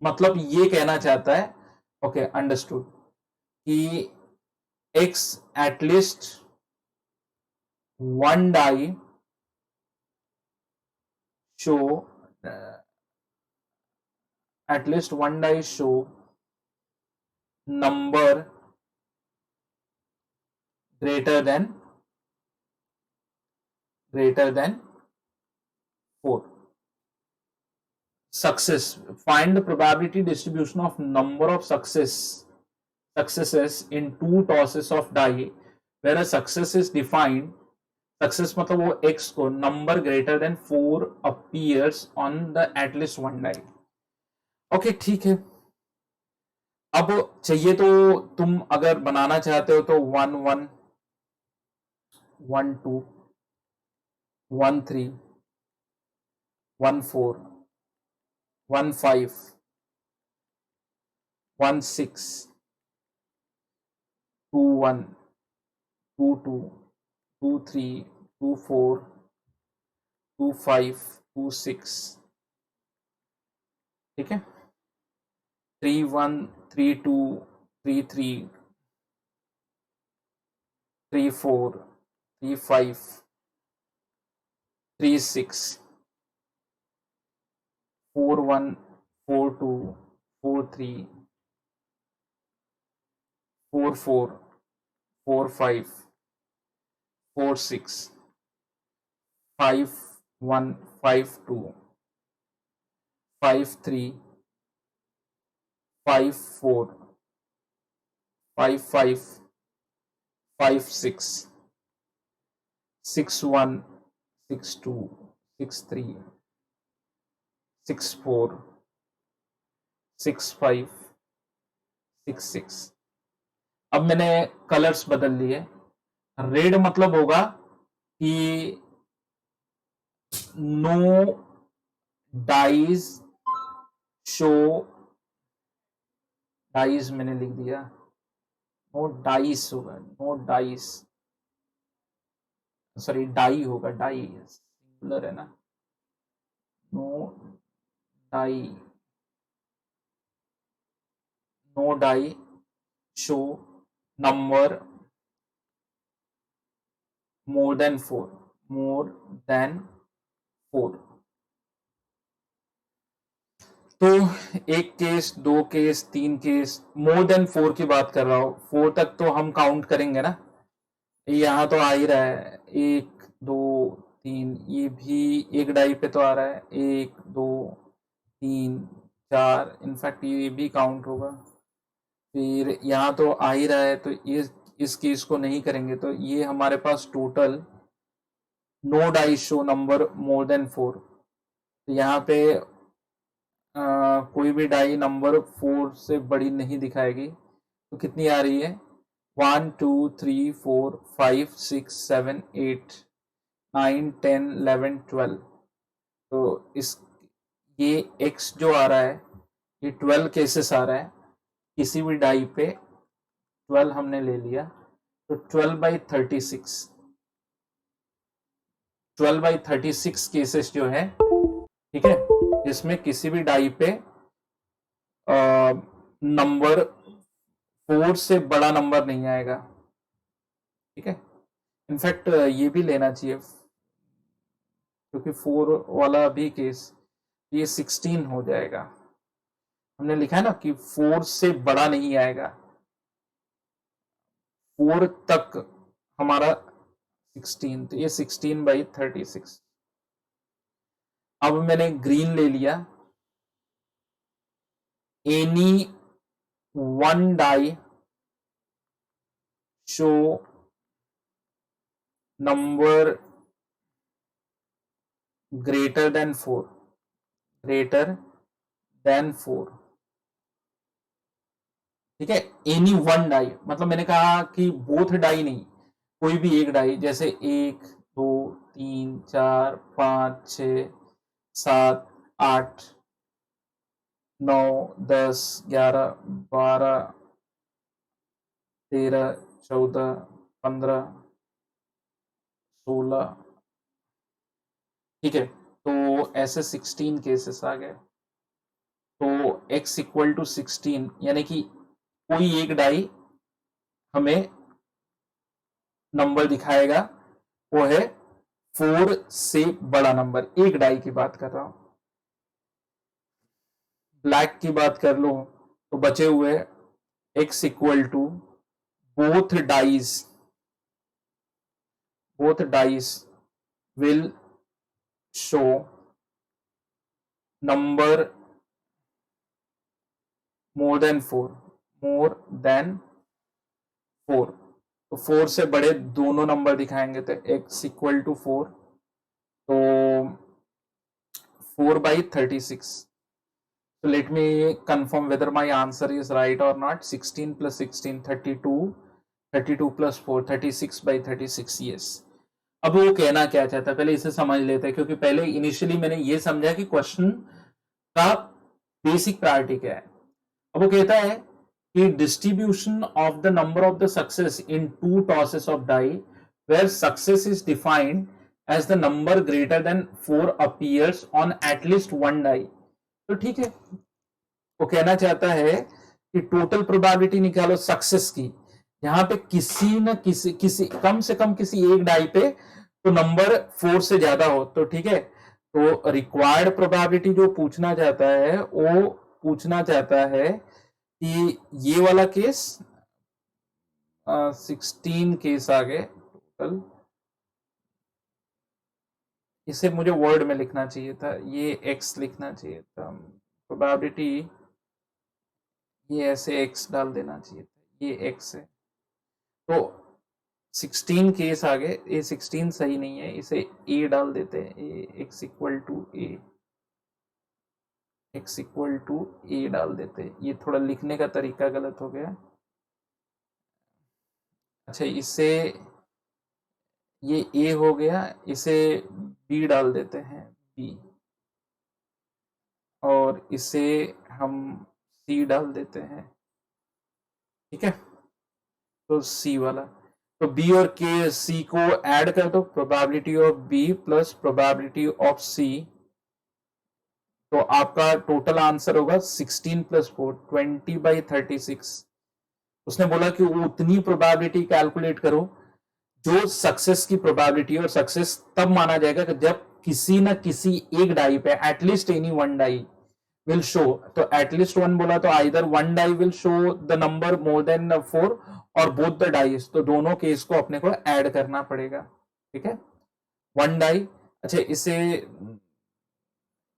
Speaker 1: मतलब ये कहना चाहता है, ओके अंडरस्टूड, कि x at least 1 die show at least 1 die show number greater than 4। Success, find the probability distribution of number of successes in 2 tosses of die where a success is defined। Success मतलब वो x को number greater than 4 appears on the at least 1 die. Okay ठीक है। अब चाहिए तो तुम अगर बनाना चाहते हो तो 1 1 1 2 1 3 1 4 1 5 1 6 2 1 2 2 2 3 2 4 2 5 2 6। ठीक है, 3 1 3 2 3 3 3 4 3 5 3 6 4 1 4 2 4 3 4 4 4 5 4 6 5 1 5 2 5 3 5 4 5 5 5 6 6 1 6 2 6 3 6 4 6 5 6 6। अब मैंने कलर्स बदल लिए। रेड मतलब होगा कि नो डाइज शो, डाइज मैंने लिख दिया, नो डाइस होगा, नो डाइस, सॉरी डाई होगा, डाई सिंगुलर है ना, no die, no die show number more than 4, more than 4। तो 1 case, 2 case, 3 case, more than 4 की बात कर रहा हूं। 4 तक तो हम काउंट करेंगे ना, यहाँ तो आ ही रहा है 1 2 3, ये भी एक डाई पे तो आ रहा है 1 2 3 4, इनफैक्ट ये भी काउंट होगा फिर यहाँ तो आ ही रहा है, तो ये इस केस को नहीं करेंगे, तो ये हमारे पास total no die show number more than 4। तो यहाँ पे कोई भी डाई नंबर 4 से बड़ी नहीं दिखाएगी। तो कितनी आ रही है? 1 2 3 4 5 6 7 8 9 10 11 12। तो इस ये x जो आ रहा है ये 12 केसेस आ रहा है। किसी भी डाई पे 12 हमने ले लिया, तो 12/36 12/36 केसेस जो है, ठीक है, जिसमें किसी भी डाई पे नंबर 4 से बड़ा नंबर नहीं आएगा। ठीक है, इनफैक्ट ये भी लेना चाहिए क्योंकि 4 वाला भी केस ये 16 हो जाएगा। हमने लिखा है ना कि 4 से बड़ा नहीं आएगा, 4 तक हमारा 16, तो ये 16/36। अब मैंने ग्रीन ले लिया। Any one die show number greater than 4, greater than 4। ठीक है, एनी वन डाई मतलब मैंने कहा कि बोथ डाई नहीं, कोई भी एक डाई, जैसे 1 2 3 4 5 6 7 8 9 10 11 12 13 14 15 16। ठीक है, तो ऐसे 16 केसेस आ गए। तो x इक्वल टू 16 यानी कि कोई एक डाई हमें नंबर दिखाएगा, वो है 4 से बड़ा नंबर। एक डाई की बात कर रहा हूं। ब्लैक की बात कर लो तो बचे हुए x equal to both dice will show number more than 4, तो 4 से बड़े दोनों नंबर दिखाएंगे, तो x इक्वल टू 4, तो 4/36। So let me confirm whether my answer is right or not. 16 plus 16 32, 32 plus 4 36/36। yes। अब वो कहना क्या चाहता है, पहले इसे समझ लेते हैं, क्योंकि पहले इनिशियली मैंने ये समझा कि क्वेश्चन का बेसिक प्रायोरिटी क्या है। अब वो कहता है कि distribution of the number of the success in 2 tosses of die where success is defined as the number greater than 4 appears on at least one die. तो ठीक है, वो कहना चाहता है कि टोटल प्रोबेबिलिटी निकालो सक्सेस की, यहां पे किसी न किसी कम से कम किसी एक डाई पे तो नंबर 4 से ज्यादा हो, तो ठीक है। तो रिक्वायर्ड प्रोबेबिलिटी जो पूछना चाहता है वो पूछना चाहता है कि ये वाला केस 16 केस आ गए टोटल। इसे मुझे वर्ड में लिखना चाहिए था, ये x लिखना चाहिए था, प्रोबेबिलिटी ये ऐसे x डाल देना चाहिए था, ये x है। तो 16 केस आ गए, ये 16 सही नहीं है, इसे a डाल देते हैं, x इक्वल टू a डाल देते हैं। ये थोड़ा लिखने का तरीका गलत हो गया। अच्छा, इसे ये a हो गया, इसे b डाल देते हैं, b, और इसे हम c डाल देते हैं। ठीक है, तो c वाला, तो b और k c को ऐड कर दो, probability of b plus probability of c, तो आपका टोटल आंसर होगा 16 प्लस 4 20/36। उसने बोला कि उतनी प्रोबेबिलिटी कैलकुलेट करो जो सक्सेस की प्रोबेबिलिटी, और सक्सेस तब माना जाएगा कि जब किसी न किसी एक डाई पे at least any one die will show, तो एटलीस्ट वन बोला तो either one die will show the number more than 4 और बोथ द डाइस, तो दोनों केस को अपने को ऐड करना पड़ेगा। ठीक है, वन डाई। अच्छा, इसे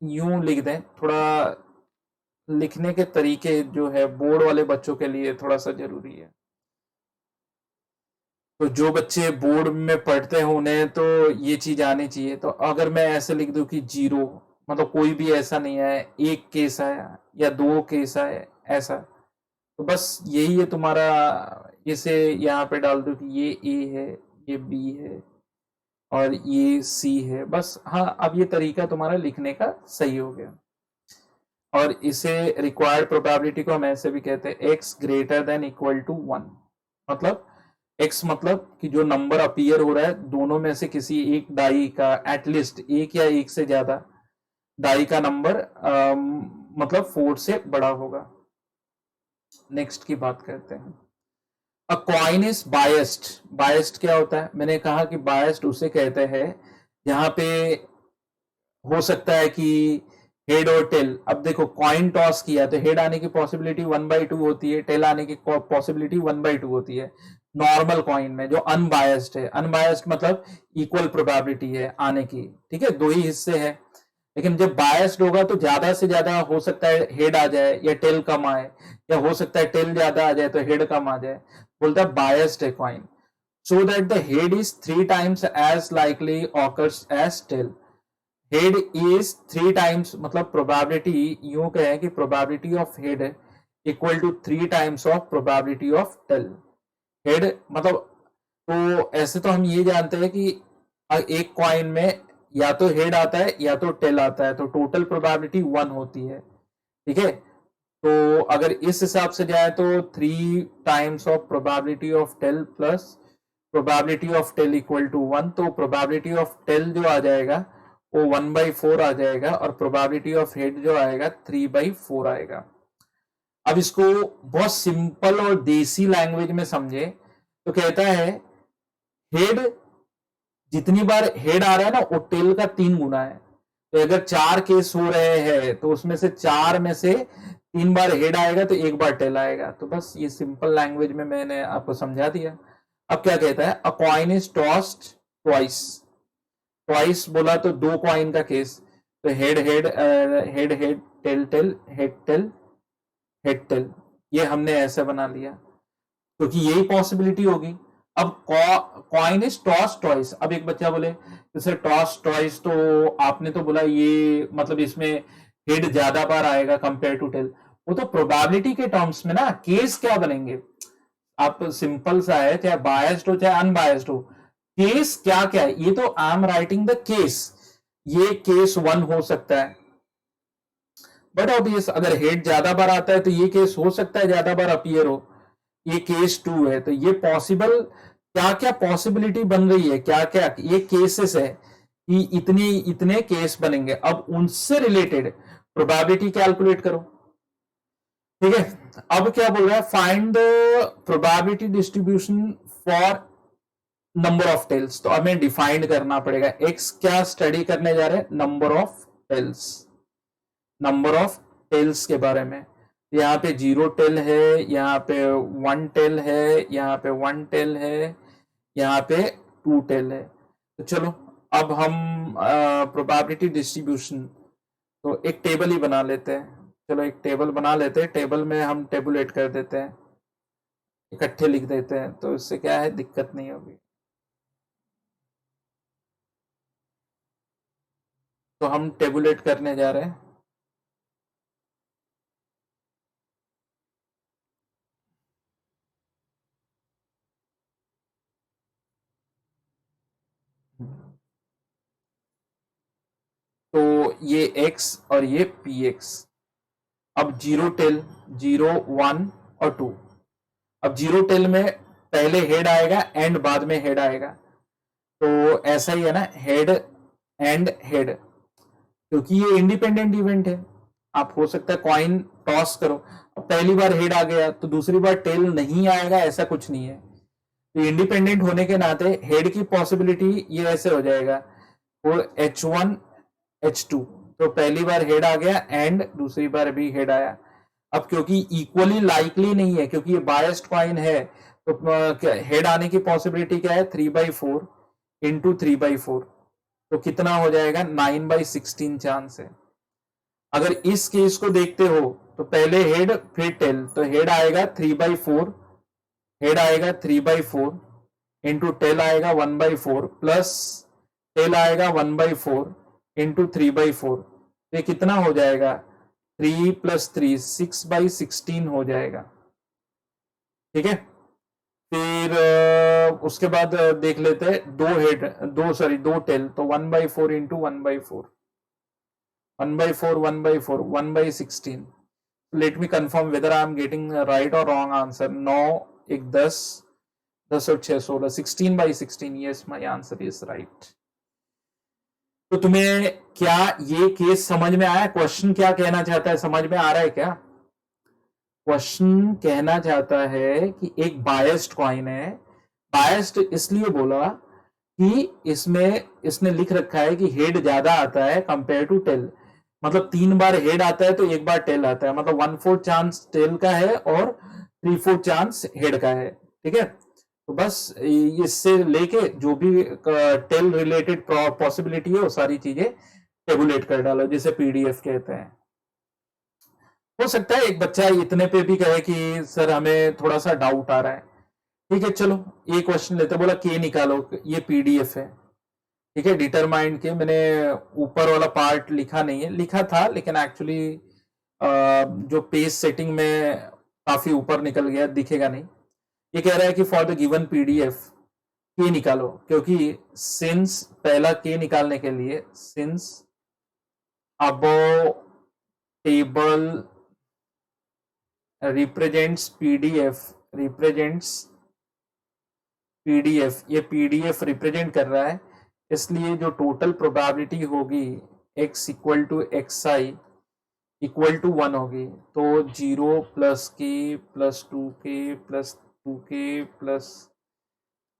Speaker 1: यूं लिख दें, थोड़ा लिखने के तरीके जो है बोर्ड वाले बच्चों के लिए थोड़ा सा जरूरी है। तो जो बच्चे बोर्ड में पढ़ते हैं उन्हें तो ये चीज आनी चाहिए। तो अगर मैं ऐसे लिख दूं कि 0, मतलब कोई भी ऐसा नहीं है, एक केस आया या 2 केस आए ऐसा, तो बस यही है तुम्हारा। इसे यहाँ पे डाल दो कि ये ए है, ये बी है और ये सी है, बस। हाँ, अब ये तरीका तुम्हारा लिखने का सही हो गया। और इसे रिक्वायर्ड प्रोबेबिलिटी को हम ऐसे भी कहते हैं, x greater than equal to 1। मतलब x मतलब कि जो नंबर अपीयर हो रहा है दोनों में से किसी एक डाई का, एटलीस्ट एक या एक से ज्यादा डाई का नंबर मतलब 4 से बड़ा होगा। नेक्स्ट की बात करते हैं। अ कॉइन इज बायस्ड। बायस्ड क्या होता है? मैंने कहा कि बायस्ड उसे कहते हैं जहां पे हो सकता है कि हेड और टेल। अब देखो, कॉइन टॉस किया तो हेड आने की पॉसिबिलिटी 1/2 होती है, टेल आने की पॉसिबिलिटी 1/2 होती है नॉर्मल कॉइन में जो अनबायस्ड है। अनबायस्ड मतलब इक्वल प्रोबेबिलिटी है आने की, ठीक है, 2 ही हिस्से हैं। लेकिन जब बायस्ड होगा तो ज्यादा से ज्यादा हो सकता है हेड आ जाए या टेल कम आए, या हो सकता है टेल ज्यादा आ जाए तो हेड कम आ जाए। बोलता है बायस्ड है coin, so that the head is 3 times as likely occurs as tail. Head is 3 times, मतलब प्रोबेबिलिटी यूं कहें कि probability of head equal to 3 times of probability of tail. Head मतलब, तो ऐसे तो हम ये जानते हैं कि एक कॉइन में या तो हेड आता है या तो टेल आता है, तो टोटल प्रोबेबिलिटी 1 होती है, ठीक है। तो अगर इस हिसाब से जाए तो 3 times of probability of tail plus probability of tail equal to 1, तो प्रोबेबिलिटी ऑफ टेल जो आ जाएगा वो 1/4 आ जाएगा और प्रोबेबिलिटी ऑफ हेड जो आएगा 3/4 आएगा। अब इसको बहुत सिंपल और देसी लैंग्वेज में समझे तो कहता है हेड, जितनी बार हेड आ रहा है ना वो टेल का 3 गुना है। तो अगर 4 केस हो रहे हैं तो उसमें से 4 में से 3 बार हेड आएगा तो 1 बार टेल आएगा। तो बस ये सिंपल लैंग्वेज में मैंने आपको समझा दिया। अब क्या कहता है? अ coin is tossed twice. Twice बोला तो 2 कॉइन का केस, तो head head head head tail tail head tail head tell, ये हमने ऐसे बना लिया क्योंकि यही पॉसिबिलिटी होगी। अब कॉइन इज टॉस टॉइस। अब एक बच्चा बोले जैसे टॉस टॉइस, तो आपने तो बोला ये मतलब इसमें हेड ज्यादा बार आएगा कंपेयर टू टेल। वो तो प्रोबेबिलिटी के टर्म्स में ना, केस क्या बनेंगे? आप सिंपल सा है, चाहे बायस्ड हो चाहे अनबायस्ड हो, केस क्या क्या है? ये तो I am writing the case, ये केस 1 हो सकता है। बट ऑब्वियस अगर हेड ज्यादा बार आता है तो ये केस हो सकता है ज्यादा बार अपीयर हो, ये केस 2 है। तो ये पॉसिबल क्या क्या पॉसिबिलिटी बन रही है, क्या क्या ये केसेस है कि इतने इतने केस बनेंगे। अब उनसे रिलेटेड प्रोबेबिलिटी कैलकुलेट करो, ठीक है। अब क्या बोल रहा है? Find the probability distribution for number of tails. तो हमें डिफाइंड करना पड़ेगा एक्स क्या स्टडी करने जा रहे हैं, number of tails, number of tails के बारे में। यहाँ पे 0 टेल है, यहाँ पे 1 टेल है, यहाँ पे 1 टेल है, यहाँ पे 2 टेल है। तो चलो अब हम प्रोबेबिलिटी डिस्ट्रीब्यूशन तो एक टेबल ही बना लेते हैं। चलो एक टेबल बना लेते हैं, टेबल में हम टेबुलेट कर देते हैं, इकट्ठे लिख देते हैं, तो इससे क्या है दिक्कत नहीं होगी। तो हम टेबुलेट करने जा रहे हैं। तो ये x और ये px। अब 0 टेल, 0 1 और 2। अब 0 टेल में पहले हेड आएगा एंड बाद में हेड आएगा, तो ऐसा ही है ना, हेड एंड हेड, क्योंकि ये इंडिपेंडेंट इवेंट है। आप हो सकता है कॉइन टॉस करो, अब पहली बार हेड आ गया तो दूसरी बार टेल नहीं आएगा, ऐसा कुछ नहीं है। तो इंडिपेंडेंट होने के नाते हेड की पॉसिबिलिटी ये ऐसे हो जाएगा, वो H1 H2, तो पहली बार हेड आ गया एंड दूसरी बार भी हेड आया। अब क्योंकि इक्वली लाइकली नहीं है, क्योंकि ये बायस्ड कॉइन है, तो हेड आने की पॉसिबिलिटी क्या है, 3/4 इंटू 3/4, तो कितना हो जाएगा, 9/16 चांस है। अगर इस केस को देखते हो तो पहले हेड फिर टेल, तो हेड आएगा 3/4, हेड आएगा 3/4 इंटू टेल आएगा 1/4 प्लस टेल आएगा 1/4 इंटू 3/4। ये कितना हो जाएगा? 3 + 3 6/16 हो जाएगा। ठीक है, फिर उसके बाद देख लेते हैं दो हेड, दो टेल, तो 1/4 into 1/4, 1/4 1/4 1/16। Let me confirm whether I am getting right और रॉन्ग आंसर। 9 1 10, 10 और 6 16, 16/16। Yes, my answer is right. तो तुम्हें क्या ये केस समझ में आया? क्वेश्चन क्या कहना चाहता है, समझ में आ रहा है क्या? क्वेश्चन कहना चाहता है कि एक बायस्ड कॉइन है। बायस्ड इसलिए बोला कि इसमें इसने लिख रखा है कि हेड ज्यादा आता है कंपेयर टू टेल, मतलब 3 बार हेड आता है तो 1 बार टेल आता है, मतलब 1/4 चांस टेल का है और 3/4 चांस हेड का है। ठीक है, तो बस इससे लेके जो भी टेल रिलेटेड पॉसिबिलिटी है वो सारी चीजें टेबुलेट कर डालो, जिसे पीडीएफ कहते हैं। हो सकता है एक बच्चा इतने पे भी कहे कि सर हमें थोड़ा सा डाउट आ रहा है। ठीक है, चलो ये क्वेश्चन लेते, बोला के निकालो, ये पीडीएफ है। ठीक है, डिटरमाइंड के मैंने ऊपर वाला पार्ट लिखा नहीं है, लिखा था लेकिन एक्चुअली जो पेज सेटिंग में काफी ऊपर निकल गया, दिखेगा नहीं। ये कह रहा है कि फॉर द गिवन पीडीएफ के निकालो, क्योंकि सिंस पहला के निकालने के लिए since above table represents PDF, ये पीडीएफ रिप्रेजेंट कर रहा है, इसलिए जो टोटल प्रोबेबिलिटी होगी x = xi = 1 होगी। तो 0 + k + 2k + 2k +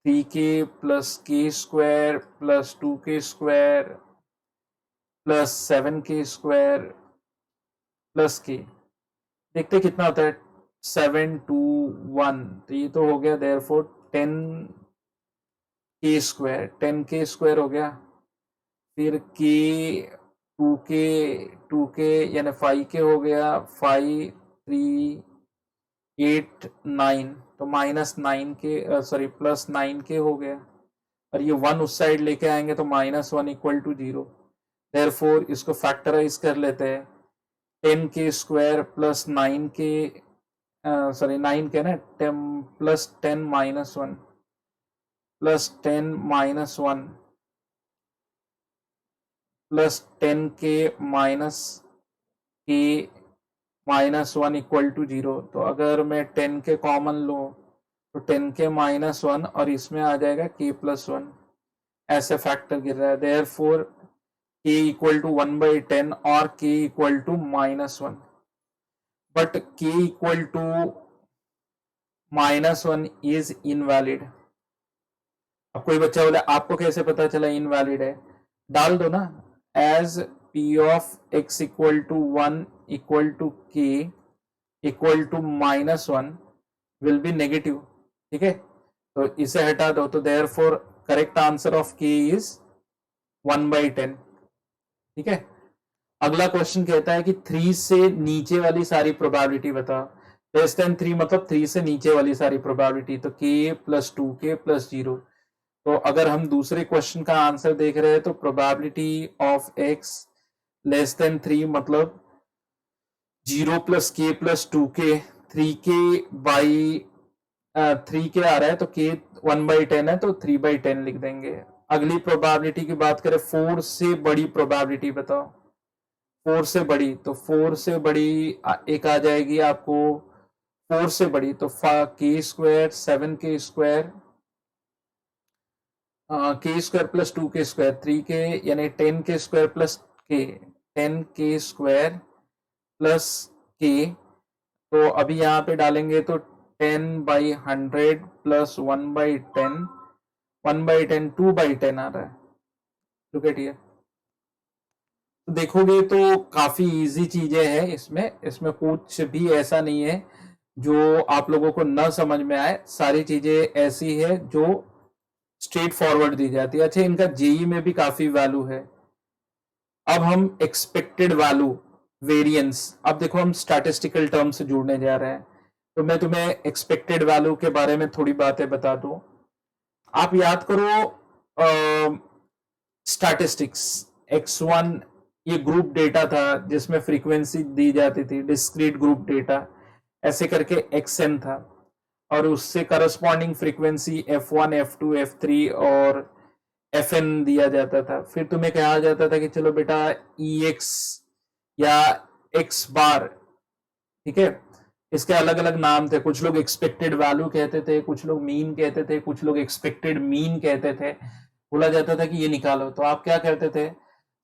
Speaker 1: 3k + k² + 2k² + 7k² + k। देखते कितना होता है, 7 2 1, तो ये तो हो गया देयरफॉर 10k² हो गया। फिर k 2k यानी 5k हो गया, 5 3 8 9, तो -9k सॉरी +9k हो गया, और ये 1 उस साइड लेके आएंगे तो -1 = 0। देयरफॉर इसको फैक्टराइज कर लेते हैं, 10k² + 9k सॉरी 9k ना, 10 + 10 - 1 + 10 - 1 + 10k - k -1 = 0। तो अगर मैं 10k कॉमन लूँ तो 10k - 1 और इसमें आ जाएगा k + 1, ऐसे फैक्टर गिर रहा है। देयरफॉर k = 1/10 और k = -1, but k = -1 is invalid. अब कोई बच्चा बोले आपको कैसे पता चला इनवैलिड है? डाल दो ना, as p of x = 1 = k = -1 will be negative. ठीक है, तो इसे हटा दो, तो therefore correct answer of k is 1/10। ठीक है, अगला क्वेश्चन कहता है कि 3 से नीचे वाली सारी प्रोबेबिलिटी बताओ। लेस देन 3 मतलब 3 से नीचे वाली सारी प्रोबेबिलिटी, तो k + 2k + 0। तो अगर हम दूसरे क्वेश्चन का आंसर देख रहे हैं तो probability of x less than 3 मतलब 0 + k + 2k, 3k आ रहा है तो k 1/10 है तो 3/10 लिख देंगे। अगली प्रोबेबिलिटी की बात करें, 4 से बड़ी प्रोबेबिलिटी बताओ। 4 से बड़ी, तो 4 से बड़ी एक आ जाएगी आपको, 4 से बड़ी तो k² 7k² k² + 2k² 3k यानी 10k² + k 10k² + k। तो अभी यहाँ पे डालेंगे तो 10/100 + 1/10, 1/10 2/10 आ रहा है। लुक एट हियर, तो देखोगे तो काफी इजी चीजें हैं इसमें कुछ भी ऐसा नहीं है जो आप लोगों को न समझ में आए। सारी चीजें ऐसी है जो स्ट्रेट फॉरवर्ड दी जाती है। अच्छा, इनका जेई में भी काफी वैल्यू है। अब हम एक्सपेक्टेड वैल्यू वेरिएंस। अब देखो हम स्टैटिस्टिकल टर्म से जुड़ने जा रहे हैं, तो मैं तुम्हें एक्सपेक्टेड वैल्यू के बारे में थोड़ी बातें बता दूं। आप याद करो स्टैटिस्टिक्स x1 ये ग्रुप डेटा था जिसमें फ्रीक्वेंसी दी जाती थी, डिस्क्रीट ग्रुप डेटा ऐसे करके xn था, और उससे corresponding frequency f1 f2 f3 और fn दिया जाता था। फिर तुम्हें कहा जाता था कि चलो बेटा ex या x बार, ठीक है, इसके अलग अलग नाम थे। कुछ लोग एक्सपेक्टेड वैल्यू कहते थे, कुछ लोग मीन कहते थे, कुछ लोग एक्सपेक्टेड मीन कहते थे। बोला जाता था कि ये निकालो, तो आप क्या करते थे,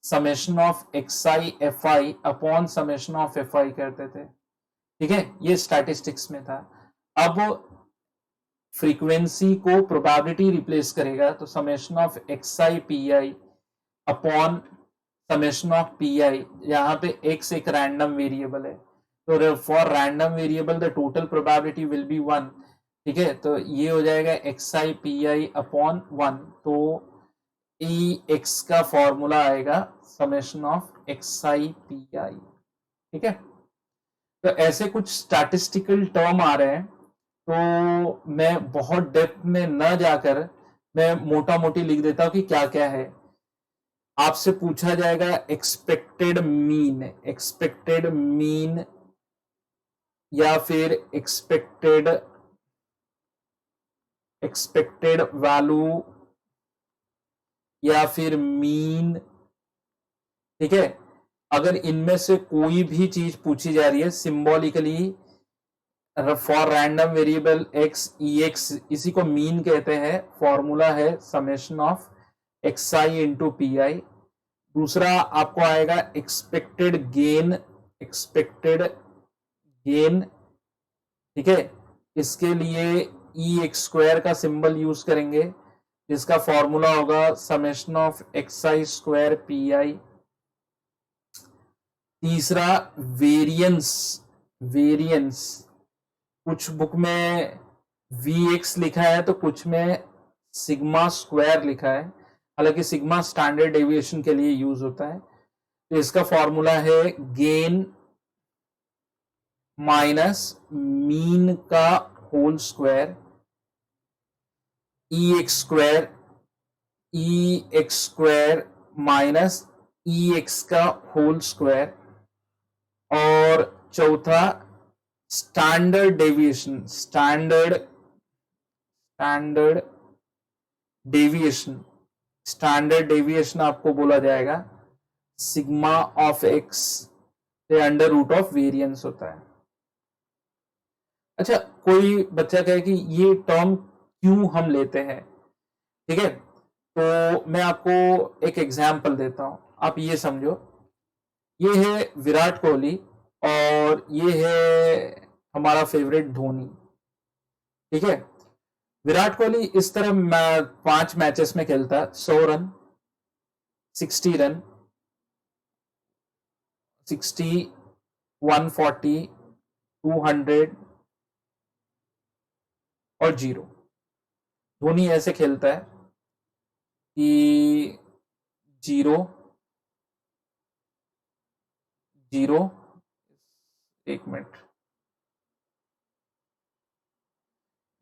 Speaker 1: summation of xi fi upon summation of fi करते थे, ठीक है, ये स्टैटिस्टिक्स में था। अब फ्रीक्वेंसी को प्रोबेबिलिटी रिप्लेस करेगा, तो summation of xi pi upon summation of pi, यहाँ पे x एक रैंडम वेरिएबल है, तो for random variable the total probability will be 1, ठीक है, तो ये हो जाएगा xi pi अपॉन 1, तो ई एक्स का फॉर्मूला आएगा समेशन ऑफ xi pi, ठीक है। तो ऐसे कुछ स्टैटिस्टिकल टर्म आ रहे हैं, तो मैं बहुत डेप्थ में न जाकर मैं मोटा मोटी लिख देता हूं कि क्या क्या है। आपसे पूछा जाएगा एक्सपेक्टेड मीन या फिर एक्सपेक्टेड वैल्यू या फिर मीन, ठीक है। अगर इनमें से कोई भी चीज पूछी जा रही है symbolically for random variable x ex, इसी को मीन कहते हैं, फॉर्मूला है summation of xi into P I. दूसरा आपको आएगा एक्सपेक्टेड गेन, ठीक है, इसके लिए ई एक्स स्क्वायर का सिंबल यूज करेंगे, जिसका फॉर्मूला होगा summation of xi square P I. तीसरा वेरियंस, कुछ बुक में Vx लिखा है तो कुछ में सिग्मा स्क्वायर लिखा है, हालांकि सिग्मा स्टैंडर्ड डेविएशन के लिए यूज होता है। तो इसका फॉर्मूला है गेन माइनस मीन का होल स्क्वायर, ई एक्स स्क्वायर माइनस ई एक्स का होल स्क्वायर। और चौथा स्टैंडर्ड डेविएशन आपको बोला जाएगा सिग्मा ऑफ एक्स से अंडर रूट ऑफ वेरिएंस होता है। अच्छा, कोई बच्चा कहे कि ये टर्म क्यों हम लेते हैं, ठीक है, तो मैं आपको एक एग्जाम्पल देता हूं, आप ये समझो, ये है विराट कोहली और ये है हमारा फेवरेट धोनी, ठीक है। विराट कोहली इस तरह 5 मैचेस में खेलता है, 100 रन, 60 रन, 60, 140, 200 और 0। धोनी ऐसे खेलता है कि 0 0, एक मिनट,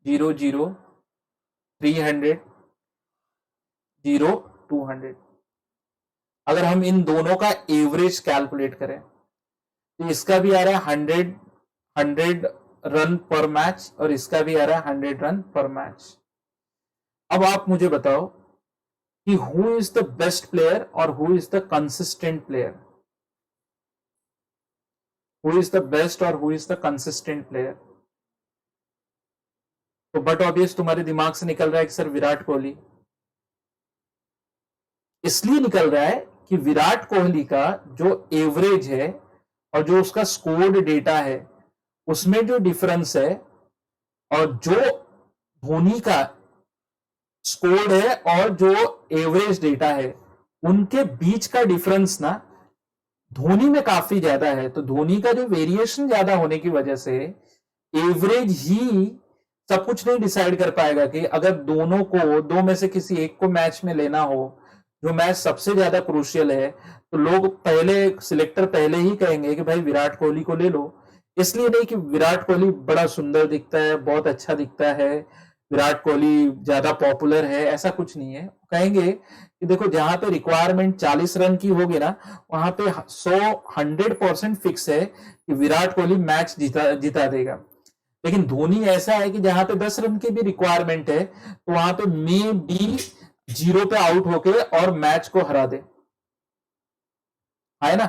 Speaker 1: 0 0, 300, 0, 200। अगर हम इन दोनों का एवरेज कैलकुलेट करें तो इसका भी आ रहा है 100 रन पर मैच और इसका भी आ रहा है 100 रन पर मैच। अब आप मुझे बताओ कि who is the best player और who is the consistent player, who is the best और who is the consistent player. तो बट ऑब्वियस तुम्हारे दिमाग से निकल रहा है कि सर विराट कोहली। इसलिए निकल रहा है कि विराट कोहली का जो एवरेज है और जो उसका स्कोर्ड डेटा है उसमें जो डिफरेंस है और जो धोनी का स्कोर्ड है और जो एवरेज डेटा है उनके बीच का डिफरेंस ना धोनी में काफी ज्यादा है। तो धोनी का जो वेरिएशन ज्यादा होने की वजह से एवरेज ही सब कुछ नहीं डिसाइड कर पाएगा कि अगर दोनों को, दो में से किसी एक को मैच में लेना हो जो मैच सबसे ज्यादा क्रूशियल है, तो लोग पहले सिलेक्टर पहले ही कहेंगे कि भाई विराट कोहली को ले लो। इसलिए नहीं कि विराट कोहली बड़ा सुंदर दिखता है, बहुत अच्छा दिखता है, विराट कोहली ज्यादा पॉपुलर है, ऐसा कुछ नहीं है। कहेंगे कि देखो जहां पे रिक्वायरमेंट 40 रन की होगी ना, वहां पे 100% फिक्स है कि विराट कोहली मैच जिता देगा। लेकिन धोनी ऐसा है कि जहां पे 10 रन की भी रिक्वायरमेंट है, तो वहां पे मे बी 0 पे आउट होके और मैच को हरा दे, है ना।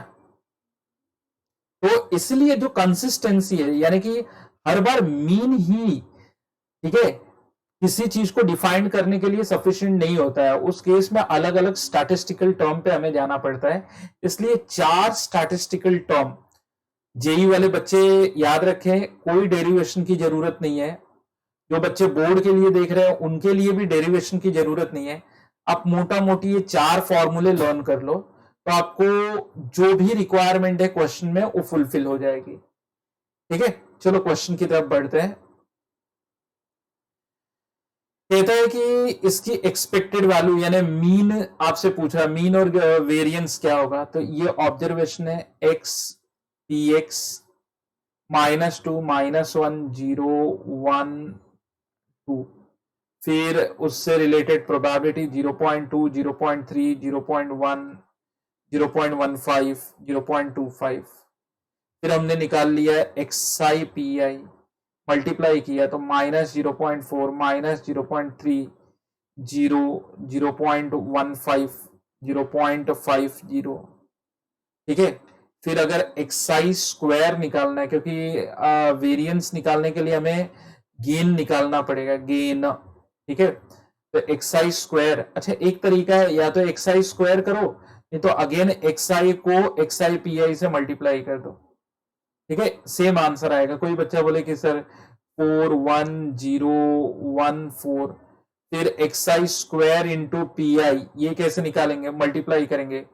Speaker 1: तो इसलिए जो कंसिस्टेंसी है, यानी कि हर बार मीन ही, ठीक है, किसी चीज को डिफाइन करने के लिए सफिशिएंट नहीं होता है। उस केस में अलग अलग स्टैटिस्टिकल टर्म पे हमें जाना पड़ता है। इसलिए 4 स्टैटिस्टिकल टर्म जेई वाले बच्चे याद रखें, कोई डेरिवेशन की जरूरत नहीं है। जो बच्चे बोर्ड के लिए देख रहे हैं उनके लिए भी डेरिवेशन की जरूरत नहीं है। आप मोटा मोटी ये 4 फॉर्मूले लर्न कर लो, तो आपको जो भी रिक्वायरमेंट है क्वेश्चन में वो फुलफिल हो जाएगी। ठीक है, चलो क्वेश्चन की तरफ बढ़ते हैं। कहता है कि इसकी एक्सपेक्टेड वैल्यू यानी मीन आपसे पूछ रहा है, मीन और वेरिएंस क्या होगा। तो ये ऑब्जर्वेशन है x px -2 -1 0 1 2, फिर उससे रिलेटेड प्रोबेबिलिटी 0.2 0.3 0.1 0.15 0.25। फिर हमने निकाल लिया है एक्सआई पी आई, मल्टीप्लाई किया तो -0.4 -0.3 0 0.15 0.50। ठीक है, फिर अगर एक्सआई स्क्वायर निकालना है, क्योंकि वेरिएंस निकालने के लिए हमें गेन निकालना पड़ेगा, गेन। ठीक है, तो एक्सआई स्क्वायर, अच्छा एक तरीका है, या तो एक्सआई स्क्वायर करो, नहीं तो अगेन एक्सआई को एक्सआई पी आई से मल्टीप्लाई कर दो। ठीक है, सेम आंसर आएगा। कोई बच्चा बोले कि सर 41014, फिर XI square into P I, ये कैसे निकालेंगे, मल्टीप्लाई करेंगे,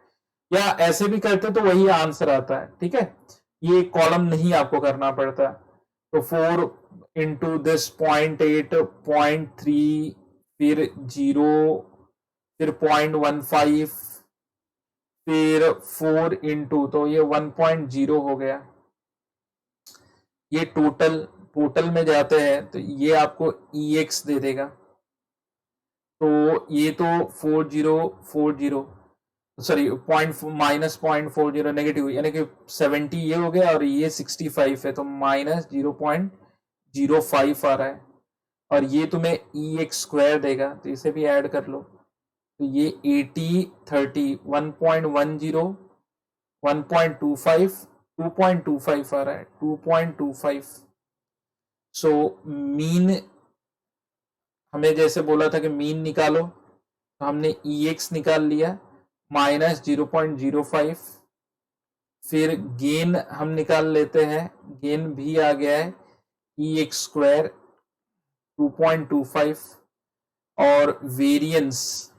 Speaker 1: या ऐसे भी करते तो वही आंसर आता है। ठीक है, ये कॉलम नहीं आपको करना पड़ता। तो 4 इंटू दिस 0.8 0.3 फिर 0 फिर 0.15 फिर 4 इंटू, तो ये 1.0 हो गया। ये टोटल में जाते हैं तो ये आपको EX दे देगा। तो ये तो 4040, सॉरी -0.40 नेगेटिव, यानी कि 70 ये हो गया और ये 65 है, तो -0.05 आ रहा है। और ये तुम्हें EX स्क्वायर देगा, तो इसे भी ऐड कर लो। तो ये 80 30 1.10 1.25 2.25 आ रहा है, 2.25। सो मीन हमें जैसे बोला था कि मीन निकालो, तो हमने EX निकाल लिया -0.05। फिर गेन हम निकाल लेते हैं, गेन भी आ गया है EX स्क्वायर 2.25, और वेरिएंस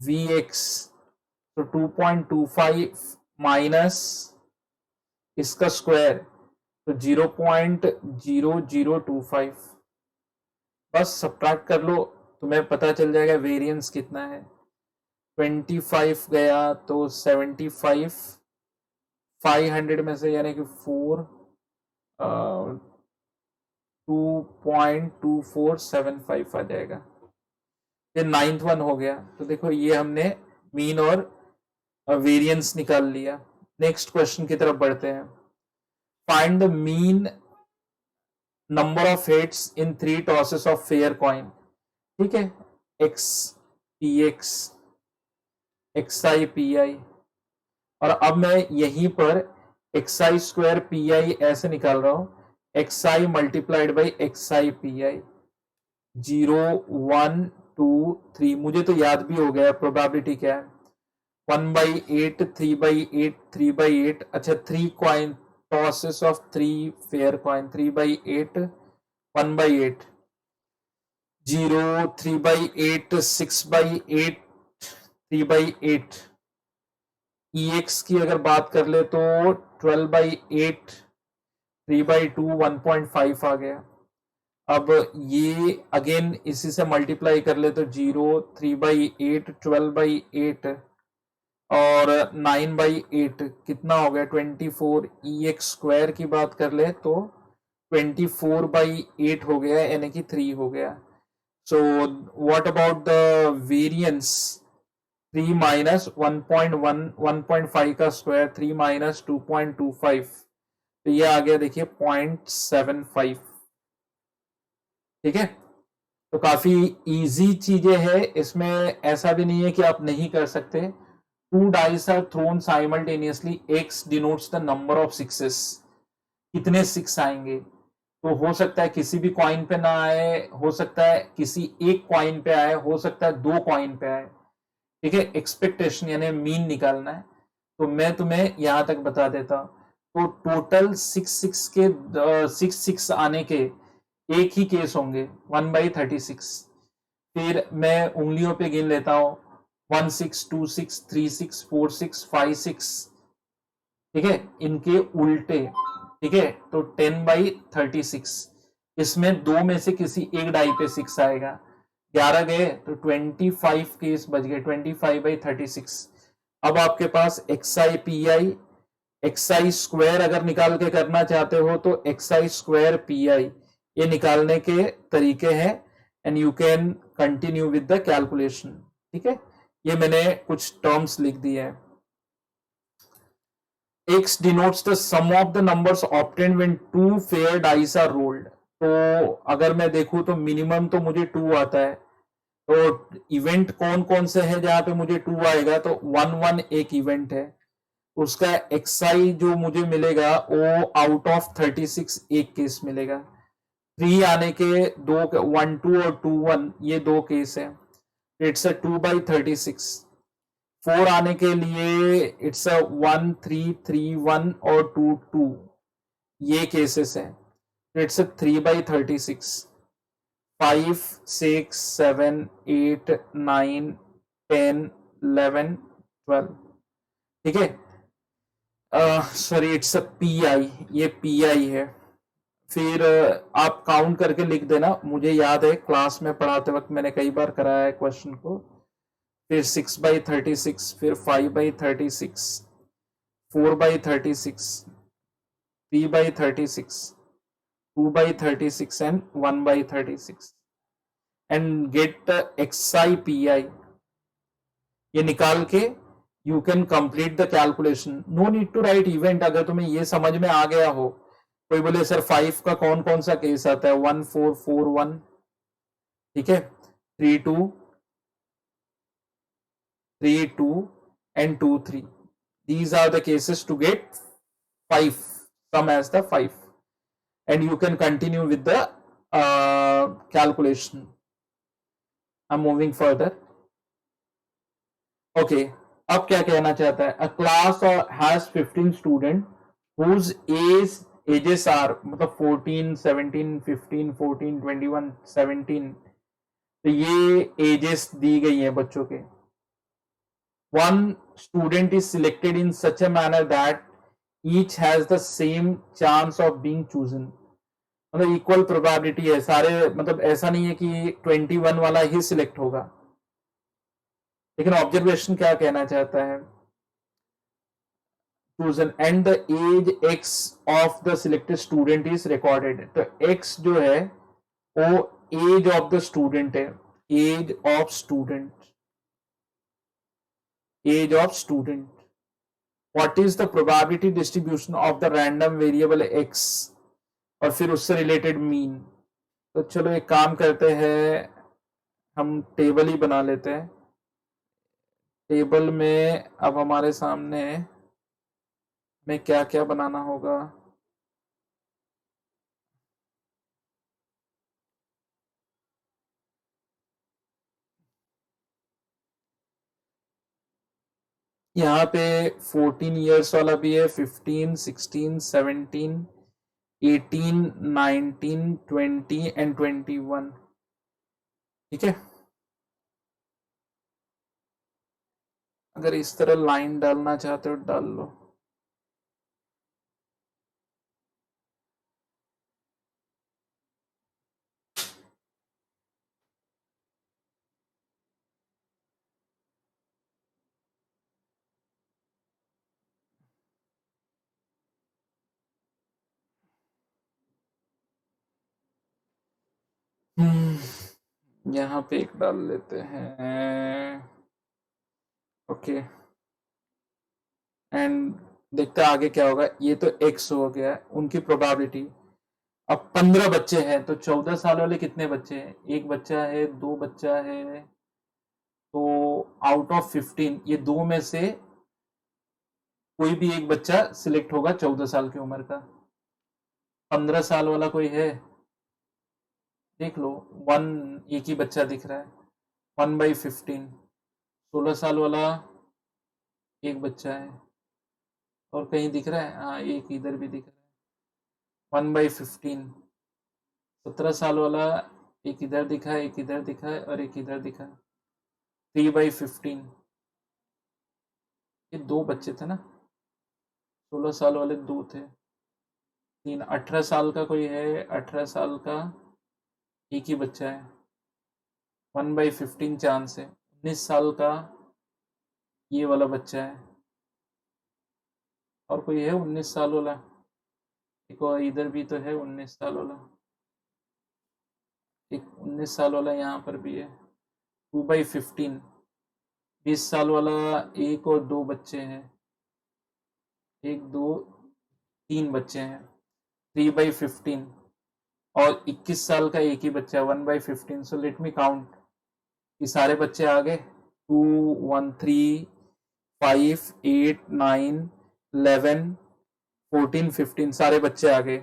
Speaker 1: VX, तो 2.25 माइनस इसका स्क्वायर, तो 0.0025। बस सब्ट्रैक्ट कर लो, तुम्हें पता चल जाएगा वेरिएंस कितना है। 25 गया तो 75, 500 में से यानी कि 4 2.2475 आ जाएगा। ये 9th वन हो गया। तो देखो ये हमने मीन और वेरिएंस निकाल लिया। नेक्स्ट क्वेश्चन की तरफ बढ़ते हैं। Find the mean number of hits in 3 tosses of fair coin. ठीक है, x P x XI P I, और अब मैं यहीं पर एक्सआई स्क्वायर पी आई ऐसे निकाल रहा हूं, XI multiplied by XI P I, 0 1 2 3, मुझे तो याद भी हो गया प्रोबेबिलिटी क्या है, 1/8 3/8 3/8। अच्छा, 3 coin tosses of 3 fair coin, 3/8 1/8 0 3/8 6/8 3/8। EX की अगर बात कर ले तो 12/8 3/2 1.5 आ गया। अब ये अगेन इसी से मल्टीप्लाई कर ले तो 0, 3/8, 12/8 और 9/8 कितना हो गया 24। EX स्क्वायर की बात कर ले तो 24/8 हो गया, यानी कि 3 हो गया। So what about the variance? 3 minus 1.1 1.5 का स्क्वायर, 3 माइनस 2.25, तो ये आ गया देखिए 0.75। ठीक है, तो काफी इजी चीजें हैं, इसमें ऐसा भी नहीं है कि आप नहीं कर सकते। 2 dice are thrown simultaneously, x denotes the number of sixes, कितने 6 आएंगे। तो हो सकता है किसी भी कॉइन पे ना आए, हो सकता है किसी एक कॉइन पे आए, हो सकता है 2 कॉइन पे आए। ठीक है, एक्सपेक्टेशन यानी मीन निकालना है। तो मैं तुम्हें यहां तक बता देता हूं, तो टोटल 6 आने के एक ही केस होंगे, 1/36। फिर मैं उंगलियों पे गिन लेता हूं, 1 6 2 6 3 6 4 6 5 6। ठीक है, इनके उल्टे। ठीक है, तो 10/36, इसमें दो में से किसी एक डाई पे 6 आएगा, 11 गए तो 25 केस बच गए, 25/36। अब आपके पास XI PI, XI स्क्वायर अगर निकाल के करना चाहते हो तो XI स्क्वायर PI, ये निकालने के तरीके हैं, and you can continue with the calculation. ठीक है, ये मैंने कुछ टर्म्स लिख दिए हैं। X denotes the sum of the numbers obtained when two fair dice are rolled। तो अगर मैं देखूं तो मिनिमम तो मुझे 2 आता है, तो इवेंट कौन कौन से है जहां पे मुझे 2 आएगा, तो 1 एक इवेंट है, उसका XI जो मुझे मिलेगा वो आउट ऑफ 36 एक केस मिलेगा। 3 आने के दो, 1 2 और 2 1 ये दो केस है, इट्स अ 2/36। 4 आने के लिए इट्स अ 1 3 3 1 और 2 2, ये केसेस है, इट्स अ 3/36। 5 6 7 8 9 10 11 12। ठीक है, सॉरी इट्स अ PI, ये PI है। फिर आप काउंट करके लिख देना, मुझे याद है क्लास में पढ़ाते वक्त मैंने कई बार कराया है क्वेश्चन को। फिर 6/36, फिर 5/36, 4/36, 3/36, 2/36 and 1/36, and get XI PI, ये निकाल के you can complete the calculation. No need to write event, अगर तुम्हें ये समझ में आ गया हो। कोई बोले सर 5 का कौन कौन सा केस आता है, 1 4 4 1, ठीक है, 3 2 3 2 and 2 3, these are the cases to get 5, sum as the 5, and you can continue with the calculation. I'm moving further. Okay, अब क्या कहना चाहता है, a class has 15 student whose ages are, मतलब 14 17 15 14 21 17, तो ये एजेस दी गई हैं बच्चों के। One student is selected in such a manner that each has the same chance of being chosen, मतलब इक्वल प्रोबेबिलिटी है सारे, मतलब ऐसा नहीं है कि 21 वाला ही सिलेक्ट होगा। लेकिन ऑब्जर्वेशन क्या कहना चाहता है, chosen and the age X of the selected student is recorded। तो X जो है वो एज ऑफ द स्टूडेंट है, age of student, age of student. What is the probability distribution of the random variable X, और फिर उससे related mean. तो चलो एक काम करते हैं, हम टेबल ही बना लेते हैं। टेबल में अब हमारे सामने में क्या क्या बनाना होगा, यहाँ पे 14 इयर्स वाला भी है, 15 16 17 18 19 20 एंड 21। ठीक है, अगर इस तरह लाइन डालना चाहते हो डाल लो। यहाँ पे एक डाल लेते हैं, ओके, एंड देखते हैं आगे क्या होगा। ये तो x हो गया उनकी प्रोबेबिलिटी। अब 15 बच्चे हैं तो 14 साल वाले कितने बच्चे हैं? एक बच्चा है, दो बच्चा है, तो आउट ऑफ 15 ये दो में से कोई भी एक बच्चा सिलेक्ट होगा 14 साल की उम्र का। 15 साल वाला कोई है? देख लो, वन, एक ही बच्चा दिख रहा है, 1/15। 16 साल वाला एक बच्चा है, और कहीं दिख रहा है? हाँ, एक इधर भी दिख रहा है, 1/15। 17 साल वाला एक इधर दिखा है, एक इधर दिखा है, और एक इधर दिखा है, 3/15। ये दो बच्चे थे ना, 16 साल वाले दो थे, तीन। 18 साल का कोई है? 18 साल का एक ही बच्चा है, 1/15 चांस है। 19 साल का ये वाला बच्चा है, और कोई है 19 साल वाला? एक और इधर भी तो है 19 साल वाला, एक 19 साल वाला यहाँ पर भी है, 2/15। 20 साल वाला एक और दो बच्चे हैं, एक दो तीन बच्चे हैं, 3/15। और 21 साल का एक ही बच्चा है, 1/15। सो लेट मी काउंट, ये सारे बच्चे आ गए, 2 1 3 5 8 9 11 14 15, सारे बच्चे आ गए।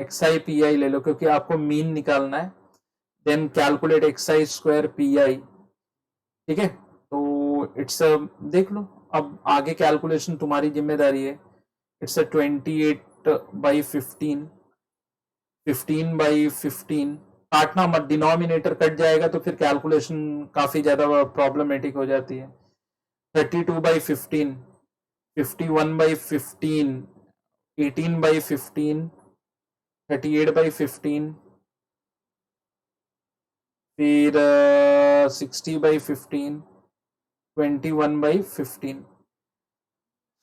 Speaker 1: XI ले लो, क्योंकि आपको मीन निकालना है। Then calculate XI square PI, ठीक है? तो इट्स देख लो, अब आगे कैलकुलेशन तुम्हारी जिम्मेदारी है। इट्स 28/15, 15/15। काटना मत, डिनोमिनेटर कट जाएगा तो फिर कैलकुलेशन काफी ज्यादा प्रॉब्लमेटिक हो जाती है। 32/15, 51/15, 18/15, 38/15, फिर 60/15, 21/15।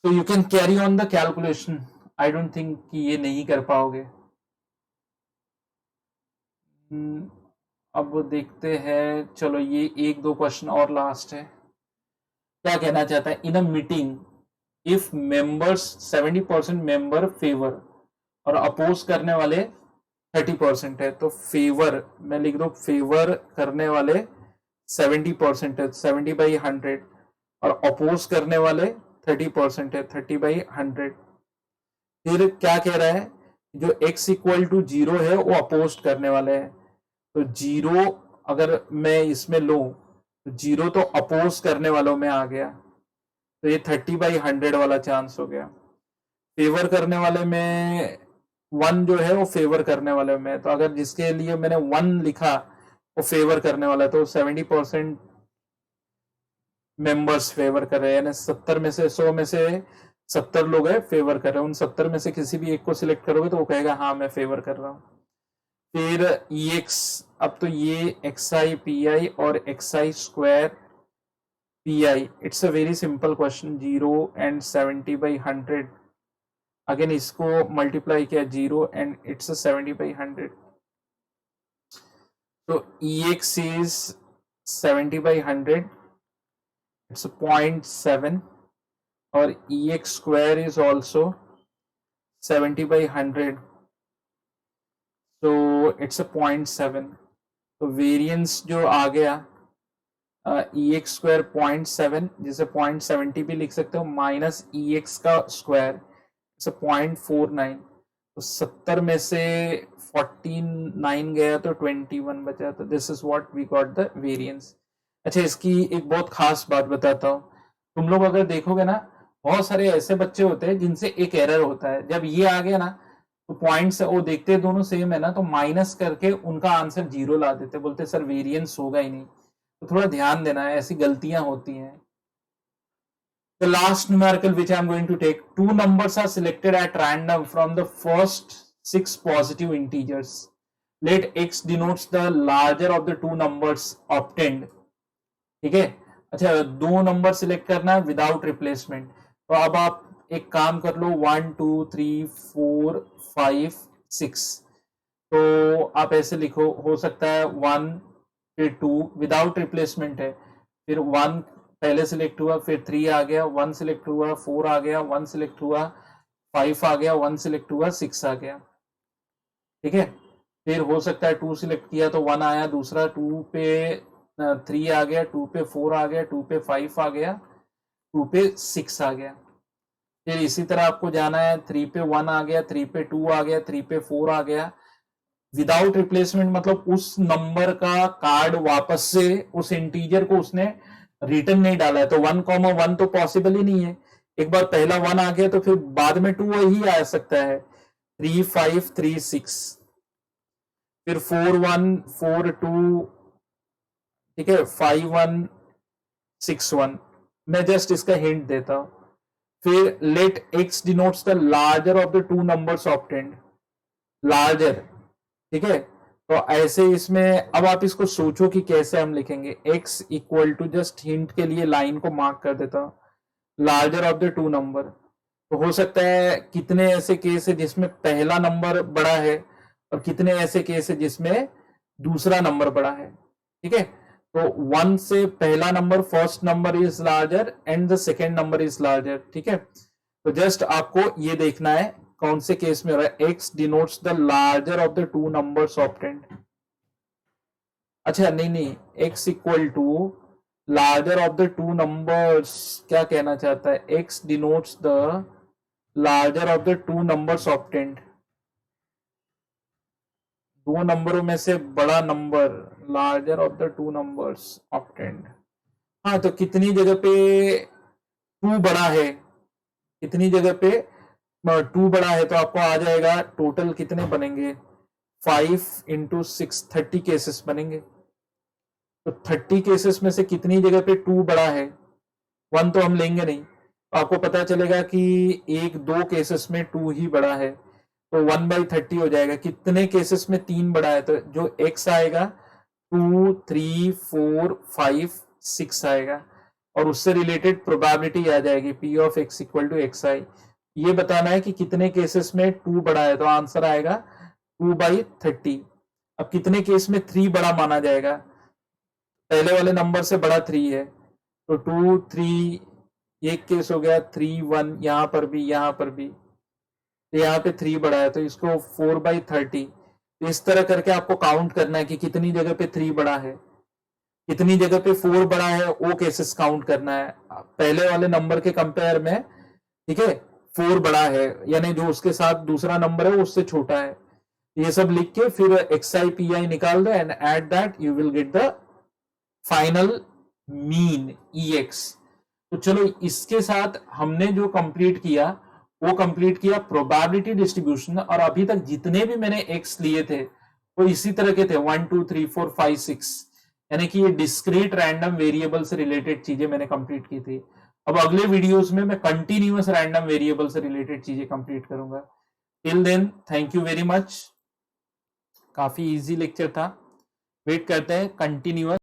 Speaker 1: तो you can carry on the calculation. I don't think कि ये नहीं कर पाओगे। अब देखते हैं, चलो ये एक दो क्वेश्चन और लास्ट है। क्या कहना चाहता है? In a meeting if members 70% member favour और अपोज करने वाले 30% है, तो फेवर मैं लिख दो, फेवर करने वाले 70% है, 70/100, और अपोज करने वाले 30% है, 30/100। फिर क्या कह रहा है? जो x इक्वल टू 0 है वो अपोज करने वाले हैं, तो 0 अगर मैं इसमें लूं तो 0 तो अपोज करने वालों में आ गया, तो ये 30/100 वाला चांस हो गया। फेवर करने वाले में 1 जो है वो फेवर करने वाले में, तो अगर जिसके लिए मैंने 1 लिखा वो फेवर करने वाला है, तो 70% मेंबर्स फेवर कर रहे हैं, यानी 70 में से 100 में से 70 लोग है फेवर कर रहे हैं। उन 70 में से किसी भी एक को सिलेक्ट करोगे तो वो कहेगा हाँ मैं फेवर कर रहा हूँ। फिर EX, अब तो ये XI PI और XI square PI, it's a very simple question. 0 and 70/100, again इसको मल्टीप्लाई किया 0 एंड इट्स 70/100, तो EX इज 70/100, इट्स 0.7, और EX स्क्वायर इज ऑल्सो 70/100, तो इट्स 0.7। तो वेरियंस जो आ गया EX स्क्वायर 0.7, जिसे 0.70 भी लिख सकते हो, माइनस EX का स्क्वायर, इट्स 0.49। तो 70 में से 49 गया तो 21 बचा, तो this is what we got the variance. अच्छा, इसकी एक बहुत खास बात बताता हूँ। तुम लोग अगर देखोगे ना, बहुत सारे ऐसे बच्चे होते हैं जिनसे एक एरर होता है, जब ये आ गया ना तो पॉइंट्स वो देखते हैं दोनों सेम है ना, तो माइनस करके उनका आंसर 0 ला देते, बोलते सर वेरिएंस होगा ही नहीं। तो थोड़ा ध्यान देना है, ऐसी गलतियां होती हैं। The last numerical which I am going to take, two numbers are selected at random from the first 6 positive integers. Let x denotes the larger of the two numbers obtained. ठीक है? अच्छा, दो नंबर सिलेक्ट करना है without replacement. तो अब आप एक काम कर लो, 1 2 3 4 5 6। तो आप ऐसे लिखो, हो सकता है 1 फिर 2 विदाउट रिप्लेसमेंट है, फिर 1 पहले सिलेक्ट हुआ, फिर 3 आ गया, 1 सिलेक्ट हुआ, 4 आ गया, 1 सिलेक्ट हुआ, 5 आ गया, 1 सिलेक्ट हुआ, 6 आ गया। ठीक है, फिर हो सकता है 2 सिलेक्ट किया तो 1 आया, दूसरा 2 पे 3 आ गया, 2 पे 4 आ गया, 2 पे 5 आ गया, 2 पे 6 आ गया। फिर इसी तरह आपको जाना है, 3 पे 1 आ गया, 3 पे 2 आ गया, 3 पे 4 आ गया, विदाउट रिप्लेसमेंट मतलब उस नंबर का कार्ड वापस से उस इंटीजर को उसने रिटर्न नहीं डाला है, तो 1,1 तो पॉसिबल ही नहीं है। एक बार पहला 1 आ गया तो फिर बाद में 2 ही आ सकता है, 3 5 3 6, फिर 4 1 4 2, ठीक है, 5 1 6 1। मैं जस्ट इसका हिंट देता हूं। फिर let x denotes the larger of the two numbers obtained, larger, ठीक है। तो ऐसे इसमें अब आप इसको सोचो कि कैसे हम लिखेंगे, x equal to, just hint के लिए लाइन को मार्क कर देता हूं, larger of the two number. तो हो सकता है कितने ऐसे केस है जिसमें पहला नंबर बड़ा है और कितने ऐसे केस है जिसमें दूसरा नंबर बड़ा है, ठीक है। तो 1 से पहला number, first number is larger and the second number is larger, ठीक है। तो जस्ट आपको ये देखना है कौन से केस में हो रहा है, x denotes the larger of the two numbers obtained. अच्छा नहीं, x equal to larger of the two numbers, क्या कहना चाहता है, x denotes the larger of the two numbers obtained, दो नंबरों में से बड़ा number, larger of the two numbers obtained. हाँ, तो कितनी जगह पे 2 बड़ा है, कितनी जगह पे 2 बड़ा है, तो आपको आ जाएगा टोटल कितने बनेंगे, 5 इंटू 6, 30 केसेस बनेंगे। तो 30 केसेस में से कितनी जगह पे 2 बड़ा है, 1 तो हम लेंगे नहीं, तो आपको पता चलेगा कि 1-2 केसेस में 2 ही बड़ा है, तो 1/30 हो जाएगा। कितने केसेस में 3 बड़ा है, तो जो x आएगा 2 3 4 5 6 आएगा, और उससे रिलेटेड प्रोबेबिलिटी आ जाएगी p of x equal to xi। ये बताना है कि कितने केसेस में 2 बड़ा है, तो आंसर आएगा 2/30। अब कितने केस में 3 बड़ा माना जाएगा, पहले वाले नंबर से बड़ा 3 है, तो 2 3, एक केस हो गया, 3 1, यहां पर भी, यहां पर भी, तो यहाँ पे 3 बड़ा है, तो इसको 4/30। तो इस तरह करके आपको काउंट करना है कि कितनी जगह पे 3 बड़ा है, कितनी जगह पे 4 बड़ा है, वो केसेस काउंट करना है पहले वाले नंबर के कंपेयर में, ठीक है। 4 बड़ा है यानी जो उसके साथ दूसरा नंबर है वो उससे छोटा है, ये सब लिख के फिर xi pi निकाल दो and at that you will get the final mean ex। तो चलो, इसके साथ हमने जो कंप्लीट किया वो कंप्लीट किया प्रोबेबिलिटी डिस्ट्रीब्यूशन, और अभी तक जितने भी मैंने x लिए थे वो इसी तरह के थे, 1 2 3 4 5 6, यानी कि ये डिस्क्रीट रैंडम वेरिएबल से रिलेटेड चीजें मैंने कंप्लीट की थी। अब अगले वीडियोस में मैं कंटिन्यूअस रैंडम वेरिएबल से रिलेटेड चीजें कंप्लीट करूंगा। Till then thank you very much. काफी इजी लेक्चर था, वेट करते हैं कंटिन्यूअस